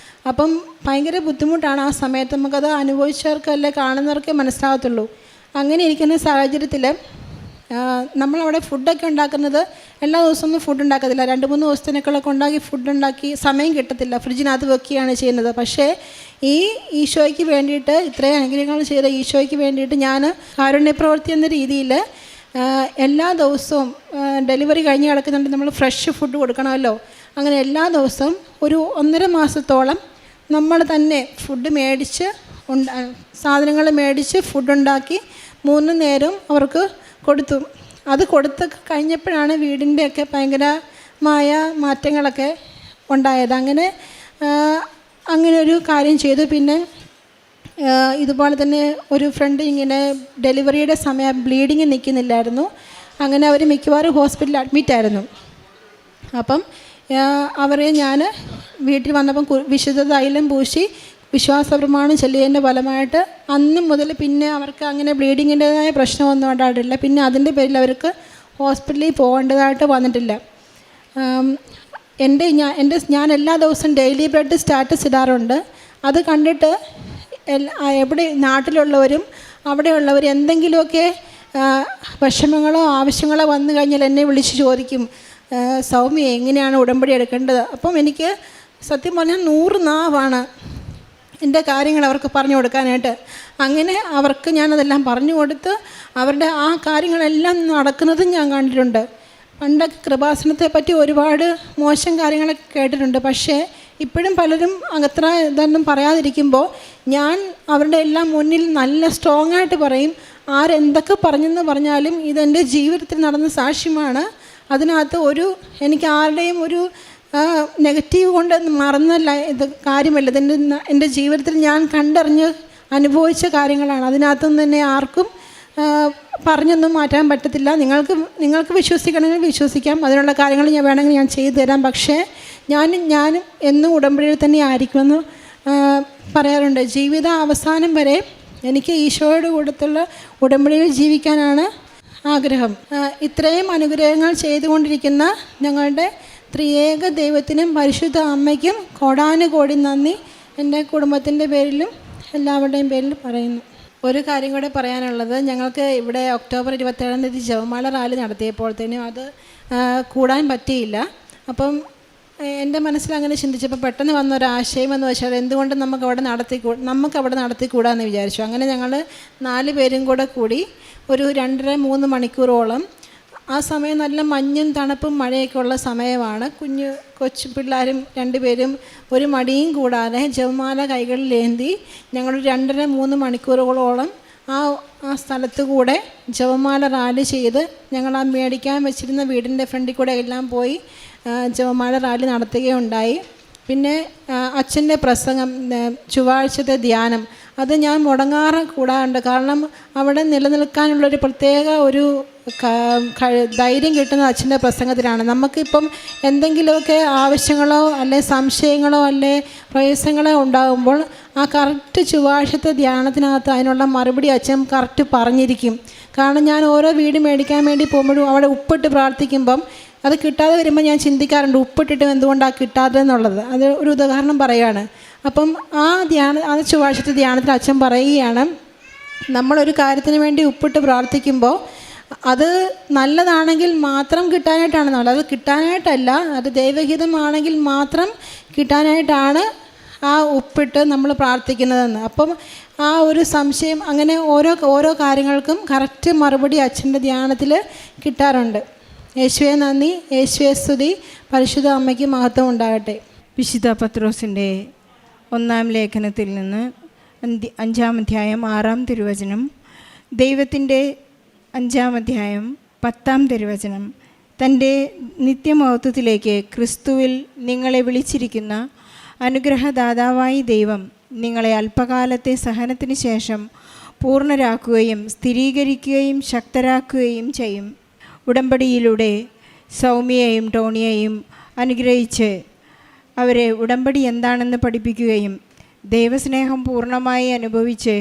അപ്പം ഭയങ്കര ബുദ്ധിമുട്ടാണ് ആ സമയത്ത്. നമുക്കത് അനുഭവിച്ചവർക്കല്ലേ കാണുന്നവർക്കേ മനസ്സിലാകത്തുള്ളൂ. അങ്ങനെ ഇരിക്കുന്ന സാഹചര്യത്തിൽ നമ്മളവിടെ ഫുഡൊക്കെ ഉണ്ടാക്കുന്നത് എല്ലാ ദിവസമൊന്നും ഫുഡ് ഉണ്ടാക്കത്തില്ല. 2-3 ദിവസത്തിനൊക്കെ ഉണ്ടാക്കി ഫുഡ് ഉണ്ടാക്കി സമയം കിട്ടത്തില്ല, ഫ്രിഡ്ജിനകത്ത് വെക്കുകയാണ് ചെയ്യുന്നത്. പക്ഷേ ഈ ഈശോയ്ക്ക് വേണ്ടിയിട്ട്, ഇത്രയും അനുഗ്രഹങ്ങൾ ചെയ്ത ഈശോയ്ക്ക് വേണ്ടിയിട്ട് ഞാൻ കാരുണ്യപ്രവൃത്തി എന്ന രീതിയിൽ എല്ലാ ദിവസവും ഡെലിവറി കഴിഞ്ഞ് കിടക്കുന്നുണ്ട്, നമ്മൾ ഫ്രഷ് ഫുഡ് കൊടുക്കണമല്ലോ. അങ്ങനെ എല്ലാ ദിവസവും ഒരു 1.5 മാസത്തോളം നമ്മൾ തന്നെ ഫുഡ് മേടിച്ച് സാധനങ്ങൾ മേടിച്ച് ഫുഡുണ്ടാക്കി 3 നേരം അവർക്ക് കൊടുത്തു. അത് കൊടുത്ത് കഴിഞ്ഞപ്പോഴാണ് വീടിൻ്റെയൊക്കെ ഭയങ്കരമായ മാറ്റങ്ങളൊക്കെ ഉണ്ടായത്. അങ്ങനെ ഒരു കാര്യം ചെയ്തു. പിന്നെ ഇതുപോലെ തന്നെ ഒരു ഫ്രണ്ട് ഇങ്ങനെ ഡെലിവറിയുടെ സമയം ബ്ലീഡിങ് നിൽക്കുന്നില്ലായിരുന്നു. അങ്ങനെ അവർ മിക്കവാറും ഹോസ്പിറ്റലിൽ അഡ്മിറ്റായിരുന്നു. അപ്പം അവരെ ഞാൻ വീട്ടിൽ വന്നപ്പം വിശുദ്ധ തൈലം പൂശി വിശ്വാസ പ്രമാണം ചൊല്ലിയതിൻ്റെ ഫലമായിട്ട് അന്ന് മുതൽ പിന്നെ അവർക്ക് അങ്ങനെ ബ്ലീഡിങ്ങിൻ്റെതായ പ്രശ്നമൊന്നും ഉണ്ടായിട്ടില്ല. പിന്നെ അതിൻ്റെ പേരിൽ അവർക്ക് ഹോസ്പിറ്റലിൽ പോകേണ്ടതായിട്ട് വന്നിട്ടില്ല. ഞാൻ എല്ലാ ദിവസവും ഡെയിലി ബ്രെഡ് സ്റ്റാറ്റസ് ഇടാറുണ്ട്. അത് കണ്ടിട്ട് എവിടെ നാട്ടിലുള്ളവരും അവിടെയുള്ളവർ എന്തെങ്കിലുമൊക്കെ വിഷമങ്ങളോ ആവശ്യങ്ങളോ വന്നു കഴിഞ്ഞാൽ എന്നെ വിളിച്ച് ചോദിക്കും, സൗമ്യ എങ്ങനെയാണ് ഉടമ്പടി എടുക്കേണ്ടത്. അപ്പം എനിക്ക് സത്യം പറഞ്ഞാൽ 100 നാവാണ് എൻ്റെ കാര്യങ്ങൾ അവർക്ക് പറഞ്ഞു കൊടുക്കാനായിട്ട്. അങ്ങനെ അവർക്ക് ഞാനതെല്ലാം പറഞ്ഞു കൊടുത്ത് അവരുടെ ആ കാര്യങ്ങളെല്ലാം നടക്കുന്നതും ഞാൻ കണ്ടിട്ടുണ്ട്. പണ്ടൊക്കെ കൃപാസനത്തെ പറ്റി ഒരുപാട് മോശം കാര്യങ്ങളൊക്കെ കേട്ടിട്ടുണ്ട്. പക്ഷേ ഇപ്പോഴും പലരും അത്ര ഇതൊന്നും പറയാതിരിക്കുമ്പോൾ ഞാൻ അവരുടെ എല്ലാം മുന്നിൽ നല്ല സ്ട്രോങ് ആയിട്ട് പറയും. ആരെന്തൊക്കെ പറഞ്ഞെന്ന് പറഞ്ഞാലും ഇതെൻ്റെ ജീവിതത്തിൽ നടന്ന സാക്ഷ്യമാണ്. അതിനകത്ത് എനിക്ക് ആരുടെയും ഒരു നെഗറ്റീവ് കൊണ്ട് മറന്നല്ല ഇത് കാര്യമല്ല. എൻ്റെ ജീവിതത്തിൽ ഞാൻ കണ്ടറിഞ്ഞ് അനുഭവിച്ച കാര്യങ്ങളാണ്. അതിനകത്തൊന്നും തന്നെ ആർക്കും പറഞ്ഞൊന്നും മാറ്റാൻ പറ്റത്തില്ല. നിങ്ങൾക്ക് വിശ്വസിക്കണമെങ്കിൽ വിശ്വസിക്കാം. അതിനുള്ള കാര്യങ്ങൾ വേണമെങ്കിൽ ഞാൻ ചെയ്തു തരാം. പക്ഷേ ഞാനും എന്നും ഉടമ്പടിയിൽ തന്നെ ആയിരിക്കുമെന്ന് പറയാറുണ്ട്. ജീവിത അവസാനം വരെ എനിക്ക് ഈശോയുടെ കൂടത്തുള്ള ഉടമ്പടിയിൽ ജീവിക്കാനാണ് ആഗ്രഹം. ഇത്രയും അനുഗ്രഹങ്ങൾ ചെയ്തുകൊണ്ടിരിക്കുന്ന ഞങ്ങളുടെ ത്രിയേക ദൈവത്തിനും പരിശുദ്ധ അമ്മയ്ക്കും കോടാനുകോടി നന്ദി എൻ്റെ കുടുംബത്തിൻ്റെ പേരിലും എല്ലാവരുടെയും പേരിൽ പറയുന്നു. ഒരു കാര്യം കൂടെ പറയാനുള്ളത്, ഞങ്ങൾക്ക് ഇവിടെ ഒക്ടോബർ 27-ാം തീയതി ജപമാല റാലി നടത്തിയപ്പോഴത്തേനും അത് കൂടാൻ പറ്റിയില്ല. അപ്പം എൻ്റെ മനസ്സിൽ അങ്ങനെ ചിന്തിച്ചപ്പോൾ പെട്ടെന്ന് വന്നൊരാശയം എന്ന് വെച്ചാൽ എന്തുകൊണ്ട് നമുക്കവിടെ നടത്തിക്കൂടാന്ന് വിചാരിച്ചു. അങ്ങനെ ഞങ്ങൾ 4 പേരും കൂടി ഒരു 2.5-3 മണിക്കൂറോളം, ആ സമയം നല്ല മഞ്ഞും തണുപ്പും മഴയൊക്കെ ഉള്ള സമയമാണ്. കൊച്ചു പിള്ളേരും 2 പേരും ഒരു മടിയും കൂടാതെ ജപമാല കൈകളിലേന്തി ഞങ്ങൾ 2.5-3 മണിക്കൂറുകളോളം ആ സ്ഥലത്ത് കൂടെ ജപമാല റാലി ചെയ്ത് ഞങ്ങൾ ആ മേടിക്കാൻ വെച്ചിരുന്ന വീടിൻ്റെ ഫ്രണ്ടിൽ കൂടെ എല്ലാം പോയി ജപമാല റാലി നടത്തുകയുണ്ടായി. പിന്നെ അച്ഛൻ്റെ പ്രസംഗം, ചൊവ്വാഴ്ചത്തെ ധ്യാനം, അത് ഞാൻ മുടങ്ങാറ് കൂടാറുണ്ട്. കാരണം അവിടെ നിലനിൽക്കാനുള്ളൊരു പ്രത്യേക ഒരു ധൈര്യം കിട്ടുന്ന അച്ഛൻ്റെ പ്രസംഗത്തിലാണ്. നമുക്കിപ്പം എന്തെങ്കിലുമൊക്കെ ആവശ്യങ്ങളോ അല്ലെ സംശയങ്ങളോ അല്ലെ പ്രയാസങ്ങളോ ഉണ്ടാകുമ്പോൾ ആ കറക്റ്റ് ചൊവ്വാഴ്ചത്തെ ധ്യാനത്തിനകത്ത് അതിനുള്ള മറുപടി അച്ഛൻ കറക്റ്റ് പറഞ്ഞിരിക്കും. കാരണം ഞാൻ ഓരോ വീട് മേടിക്കാൻ വേണ്ടി പോകുമ്പോഴും അവിടെ ഉപ്പിട്ട് പ്രാർത്ഥിക്കുമ്പം അത് കിട്ടാതെ വരുമ്പോൾ ഞാൻ ചിന്തിക്കാറുണ്ട്, ഉപ്പിട്ടിട്ട് എന്തുകൊണ്ടാണ് കിട്ടാതെ എന്നുള്ളത്. അത് ഒരു ഉദാഹരണം പറയുകയാണ്. അപ്പം ആ ചൊവ്വാഴ്ചത്തെ ധ്യാനത്തിൽ അച്ഛൻ പറയുകയാണ്, നമ്മളൊരു കാര്യത്തിന് വേണ്ടി ഉപ്പിട്ട് പ്രാർത്ഥിക്കുമ്പോൾ അത് നല്ലതാണെങ്കിൽ മാത്രം കിട്ടാനായിട്ടാണ് നല്ലത്, അത് കിട്ടാനായിട്ടല്ല, അത് ദൈവഹിതമാണെങ്കിൽ മാത്രം കിട്ടാനായിട്ടാണ് ആ ഉപ്പിട്ട് നമ്മൾ പ്രാർത്ഥിക്കുന്നതെന്ന്. അപ്പം ആ ഒരു സംശയം, അങ്ങനെ ഓരോ കാര്യങ്ങൾക്കും കറക്റ്റ് മറുപടി അച്ഛൻ്റെ ധ്യാനത്തിൽ കിട്ടാറുണ്ട്. യേശുവേ നന്ദി, യേശുവേ സ്തുതി, പരിശുദ്ധ അമ്മയ്ക്ക് മഹത്വം ഉണ്ടാകട്ടെ. വിശുദ്ധ പത്രോസിൻ്റെ 1-ാം ലേഖനത്തിൽ നിന്ന് 5-ാം അധ്യായം 6-ാം തിരുവചനം, ദൈവത്തിൻ്റെ 5-ാം അധ്യായം 10-ാം തിരുവചനം, തൻ്റെ നിത്യമഹത്വത്തിലേക്ക് ക്രിസ്തുവിൽ നിങ്ങളെ വിളിച്ചിരിക്കുന്ന അനുഗ്രഹദാതാവായി ദൈവം നിങ്ങളെ അല്പകാലത്തെ സഹനത്തിന് ശേഷം പൂർണ്ണരാക്കുകയും സ്ഥിരീകരിക്കുകയും ശക്തരാക്കുകയും ചെയ്യും. ഉടമ്പടിയിലൂടെ സൗമ്യയെയും ടോണിയെയും അനുഗ്രഹിച്ച് അവരെ ഉടമ്പടി എന്താണെന്ന് പഠിപ്പിക്കുകയും ദൈവസ്നേഹം പൂർണ്ണമായി അനുഭവിച്ച്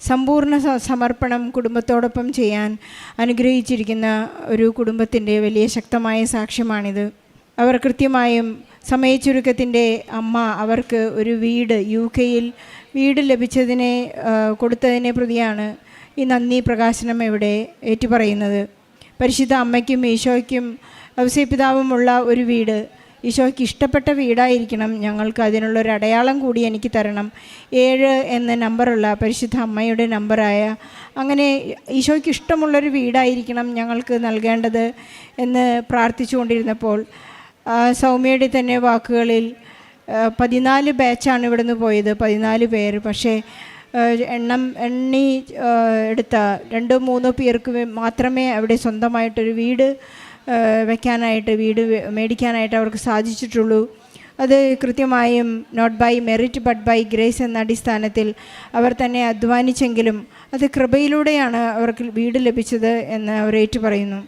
സമ്പൂർണ്ണ സമർപ്പണം കുടുംബത്തോടൊപ്പം ചെയ്യാൻ അനുഗ്രഹിച്ചിരിക്കുന്ന ഒരു കുടുംബത്തിൻ്റെ വലിയ ശക്തമായ സാക്ഷ്യമാണിത്. അവർ കൃത്യമായും സമയച്ചുരുക്കത്തിൻ്റെ അമ്മ അവർക്ക് ഒരു UK-യിൽ വീട് ലഭിച്ചതിനെ കൊടുത്തതിനെ പ്രതിയാണ് ഈ നന്ദി പ്രകാശനം ഇവിടെ ഏറ്റുപറയുന്നത്. പരിശുദ്ധ അമ്മയ്ക്കും ഈശോയ്ക്കും ഔസേപ്പിതാവുമുള്ള ഒരു വീട് ഈശോയ്ക്ക് ഇഷ്ടപ്പെട്ട വീടായിരിക്കണം, ഞങ്ങൾക്ക് അതിനുള്ളൊരു അടയാളം കൂടി എനിക്ക് തരണം. 7 എന്ന നമ്പറുള്ള പരിശുദ്ധ അമ്മയുടെ നമ്പറായ അങ്ങനെ ഈശോയ്ക്ക് ഇഷ്ടമുള്ളൊരു വീടായിരിക്കണം ഞങ്ങൾക്ക് നൽകേണ്ടത് എന്ന് പ്രാർത്ഥിച്ചുകൊണ്ടിരുന്നപ്പോൾ സൗമ്യയുടെ തന്നെ വാക്കുകളിൽ 14 ബാച്ചാണ് ഇവിടുന്ന് പോയത്, 14 പേര്. പക്ഷേ എണ്ണി എടുത്ത 2-3 പേർക്ക് മാത്രമേ അവിടെ സ്വന്തമായിട്ടൊരു വീട് മേടിക്കാനായിട്ട് അവർക്ക് സാധിച്ചിട്ടുള്ളൂ. അത് കൃത്യമായും not by merit but by grace എന്ന അടിസ്ഥാനത്തിൽ അവർ തന്നെ അധ്വാനിച്ചെങ്കിലും അത് കൃപയിലൂടെയാണ് അവർക്ക് വീട് ലഭിച്ചത് എന്ന് അവർ ഏറ്റു പറയുന്നു.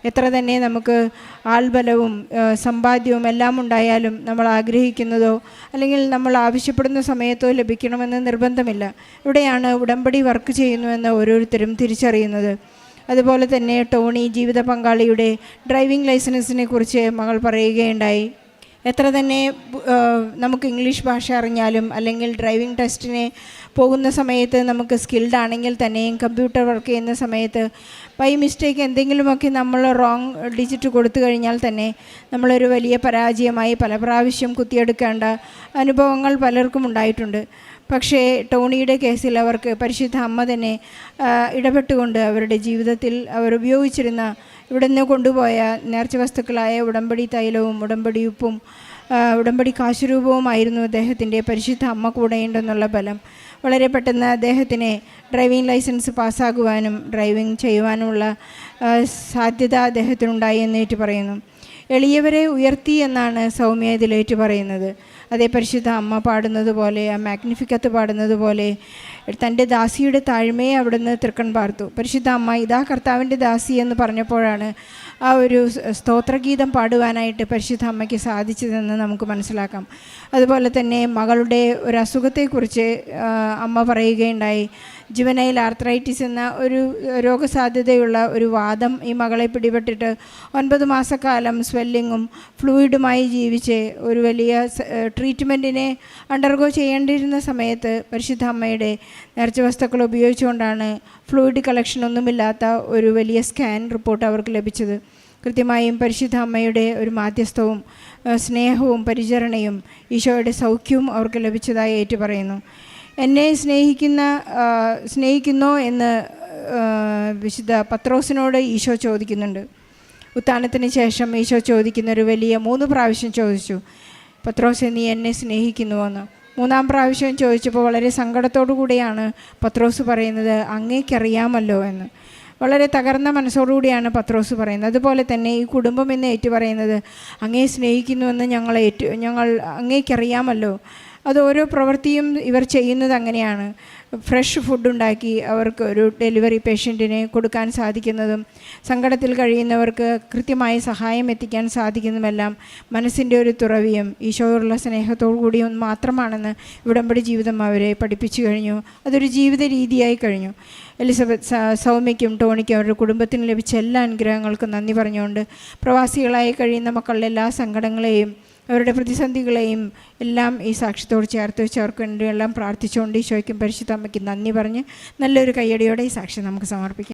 എത്ര തന്നെ നമുക്ക് ആൾബലവും സമ്പാദ്യവും എല്ലാം ഉണ്ടായാലും നമ്മൾ ആഗ്രഹിക്കുന്നതോ അല്ലെങ്കിൽ നമ്മൾ ആവശ്യപ്പെടുന്ന സമയത്തോ ലഭിക്കണമെന്ന് നിർബന്ധമില്ല. ഇവിടെയാണ് ഉടമ്പടി വർക്ക് ചെയ്യുന്നുവെന്ന് ഓരോരുത്തരും തിരിച്ചറിയുന്നത്. അതുപോലെ തന്നെ ടോണി ജീവിത പങ്കാളിയുടെ ഡ്രൈവിംഗ് ലൈസൻസിനെ കുറിച്ച് മകൾ പറയുകയുണ്ടായി. എത്ര തന്നെ നമുക്ക് ഇംഗ്ലീഷ് ഭാഷ അറിഞ്ഞാലും അല്ലെങ്കിൽ ഡ്രൈവിംഗ് ടെസ്റ്റിന് പോകുന്ന സമയത്ത് നമുക്ക് സ്കിൽഡ് ആണെങ്കിൽ തന്നെയും കമ്പ്യൂട്ടർ വർക്ക് ചെയ്യുന്ന സമയത്ത് ബൈ മിസ്റ്റേക്ക് എന്തെങ്കിലുമൊക്കെ നമ്മൾ റോങ് ഡിജിറ്റ് കൊടുത്തു കഴിഞ്ഞാൽ തന്നെ നമ്മളൊരു വലിയ പരാജയമായി പല പ്രാവശ്യം കുത്തിയെടുക്കേണ്ട അനുഭവങ്ങൾ പലർക്കും ഉണ്ടായിട്ടുണ്ട്. പക്ഷേ ടോണിയുടെ കേസിൽ അവർക്ക് പരിശുദ്ധ അമ്മ തന്നെ ഇടപെട്ടുകൊണ്ട് അവരുടെ ജീവിതത്തിൽ അവർ ഉപയോഗിച്ചിരുന്ന ഇവിടെ നിന്ന് കൊണ്ടുപോയ നേർച്ച വസ്തുക്കളായ ഉടമ്പടി തൈലവും ഉടമ്പടി ഉപ്പും ഉടമ്പടി കാശുരൂപവുമായിരുന്നു അദ്ദേഹത്തിൻ്റെ പരിശുദ്ധ അമ്മ കൂടെയുണ്ടെന്നുള്ള ബലം. വളരെ പെട്ടെന്ന് അദ്ദേഹത്തിന് ഡ്രൈവിംഗ് ലൈസൻസ് പാസ്സാകുവാനും ഡ്രൈവിംഗ് ചെയ്യുവാനുമുള്ള സാധ്യത അദ്ദേഹത്തിനുണ്ടായി എന്നേറ്റ് പറയുന്നു. എളിയവരെ ഉയർത്തി എന്നാണ് സൗമ്യ ഇതിലേറ്റ് പറയുന്നത്. അതേ പരിശുദ്ധ അമ്മ പാടുന്നത് പോലെ, ആ മാഗ്നിഫിക്കത്ത് പാടുന്നത് പോലെ തൻ്റെ ദാസിയുടെ താഴ്മയെ അവിടുന്ന് തൃക്കൺ പാർത്തു. പരിശുദ്ധ അമ്മ ഇതാ കർത്താവിൻ്റെ ദാസി എന്ന് പറഞ്ഞപ്പോഴാണ് ആ ഒരു സ്തോത്രഗീതം പാടുവാനായിട്ട് പരിശുദ്ധ അമ്മയ്ക്ക് സാധിച്ചതെന്ന് നമുക്ക് മനസ്സിലാക്കാം. അതുപോലെ തന്നെ മകളുടെ ഒരു അസുഖത്തെക്കുറിച്ച് അമ്മ പറയുകയുണ്ടായി. ജുവനൈൽ ആർത്രൈറ്റിസ് എന്ന ഒരു രോഗസാധ്യതയുള്ള ഒരു വാദം ഈ മകളെ പിടിപെട്ടിട്ട് 9 മാസക്കാലം സ്വെല്ലിങ്ങും ഫ്ലൂയിഡുമായി ജീവിച്ച് ഒരു വലിയ ട്രീറ്റ്മെൻറ്റിനെ അണ്ടർഗോ ചെയ്യേണ്ടിയിരുന്ന സമയത്ത് പരിശുദ്ധ അമ്മയുടെ നേർച്ച വസ്തുക്കൾ ഉപയോഗിച്ചുകൊണ്ടാണ് ഫ്ലൂയിഡ് കളക്ഷൻ ഒന്നുമില്ലാത്ത ഒരു വലിയ സ്കാൻ റിപ്പോർട്ട് അവർക്ക് ലഭിച്ചത്. കൃത്യമായും പരിശുദ്ധ അമ്മയുടെ ഒരു മാധ്യസ്ഥവും സ്നേഹവും പരിചരണയും ഈശോയുടെ സൗഖ്യവും അവർക്ക് ലഭിച്ചതായി ഏറ്റു പറയുന്നു. എന്നെ സ്നേഹിക്കുന്നോ എന്ന് വിശുദ്ധ പത്രോസിനോട് ഈശോ ചോദിക്കുന്നുണ്ട്. ഉത്ഥാനത്തിന് ശേഷം ഈശോ ചോദിക്കുന്നൊരു വലിയ 3 പ്രാവശ്യം ചോദിച്ചു, പത്രോസെ നീ എന്നെ സ്നേഹിക്കുന്നുവോ എന്ന്. 3-ാം പ്രാവശ്യം ചോദിച്ചപ്പോൾ വളരെ സങ്കടത്തോടു കൂടിയാണ് പത്രോസ് പറയുന്നത്, അങ്ങേക്കറിയാമല്ലോ എന്ന്. വളരെ തകർന്ന മനസ്സോടുകൂടിയാണ് പത്രോസ് പറയുന്നത്. അതുപോലെ തന്നെ ഈ കുടുംബം എന്ന് ഏറ്റു പറയുന്നത്, അങ്ങേ സ്നേഹിക്കുന്നുവെന്ന് ഞങ്ങൾ അങ്ങേക്കറിയാമല്ലോ. അത് ഓരോ പ്രവൃത്തിയും ഇവർ ചെയ്യുന്നത് അങ്ങനെയാണ്. ഫ്രഷ് ഫുഡ് ഉണ്ടാക്കി അവർക്ക് ഒരു ഡെലിവറി പേഷ്യൻറ്റിനെ കൊടുക്കാൻ സാധിക്കുന്നതും സങ്കടത്തിൽ കഴിയുന്നവർക്ക് കൃത്യമായ സഹായം എത്തിക്കാൻ സാധിക്കുന്നതുമെല്ലാം മനസ്സിൻ്റെ ഒരു തുറവിയും ഈശോയോടുള്ള സ്നേഹത്തോടു കൂടിയും മാത്രമാണെന്ന് ഉടമ്പടി ജീവിതം അവരെ പഠിപ്പിച്ചു കഴിഞ്ഞു. അതൊരു ജീവിത രീതിയായി കഴിഞ്ഞു. സൗമ്യയ്ക്കും ടോണിക്കും അവരുടെ കുടുംബത്തിന് ലഭിച്ച എല്ലാ അനുഗ്രഹങ്ങൾക്കും നന്ദി പറഞ്ഞുകൊണ്ട് പ്രവാസികളായി കഴിയുന്ന മക്കളുടെ എല്ലാ സങ്കടങ്ങളെയും അവരുടെ പ്രതിസന്ധികളെയും എല്ലാം ഈ സാക്ഷ്യത്തോട് ചേർത്ത് വെച്ച് അവർക്ക് വേണ്ടിയെല്ലാം പ്രാർത്ഥിച്ചുകൊണ്ട് ഈശോയ്ക്കും പരിശുദ്ധ അമ്മയ്ക്കും നന്ദി പറഞ്ഞ് നല്ലൊരു കയ്യടിയോടെ ഈ സാക്ഷ്യം നമുക്ക് സമർപ്പിക്കാം.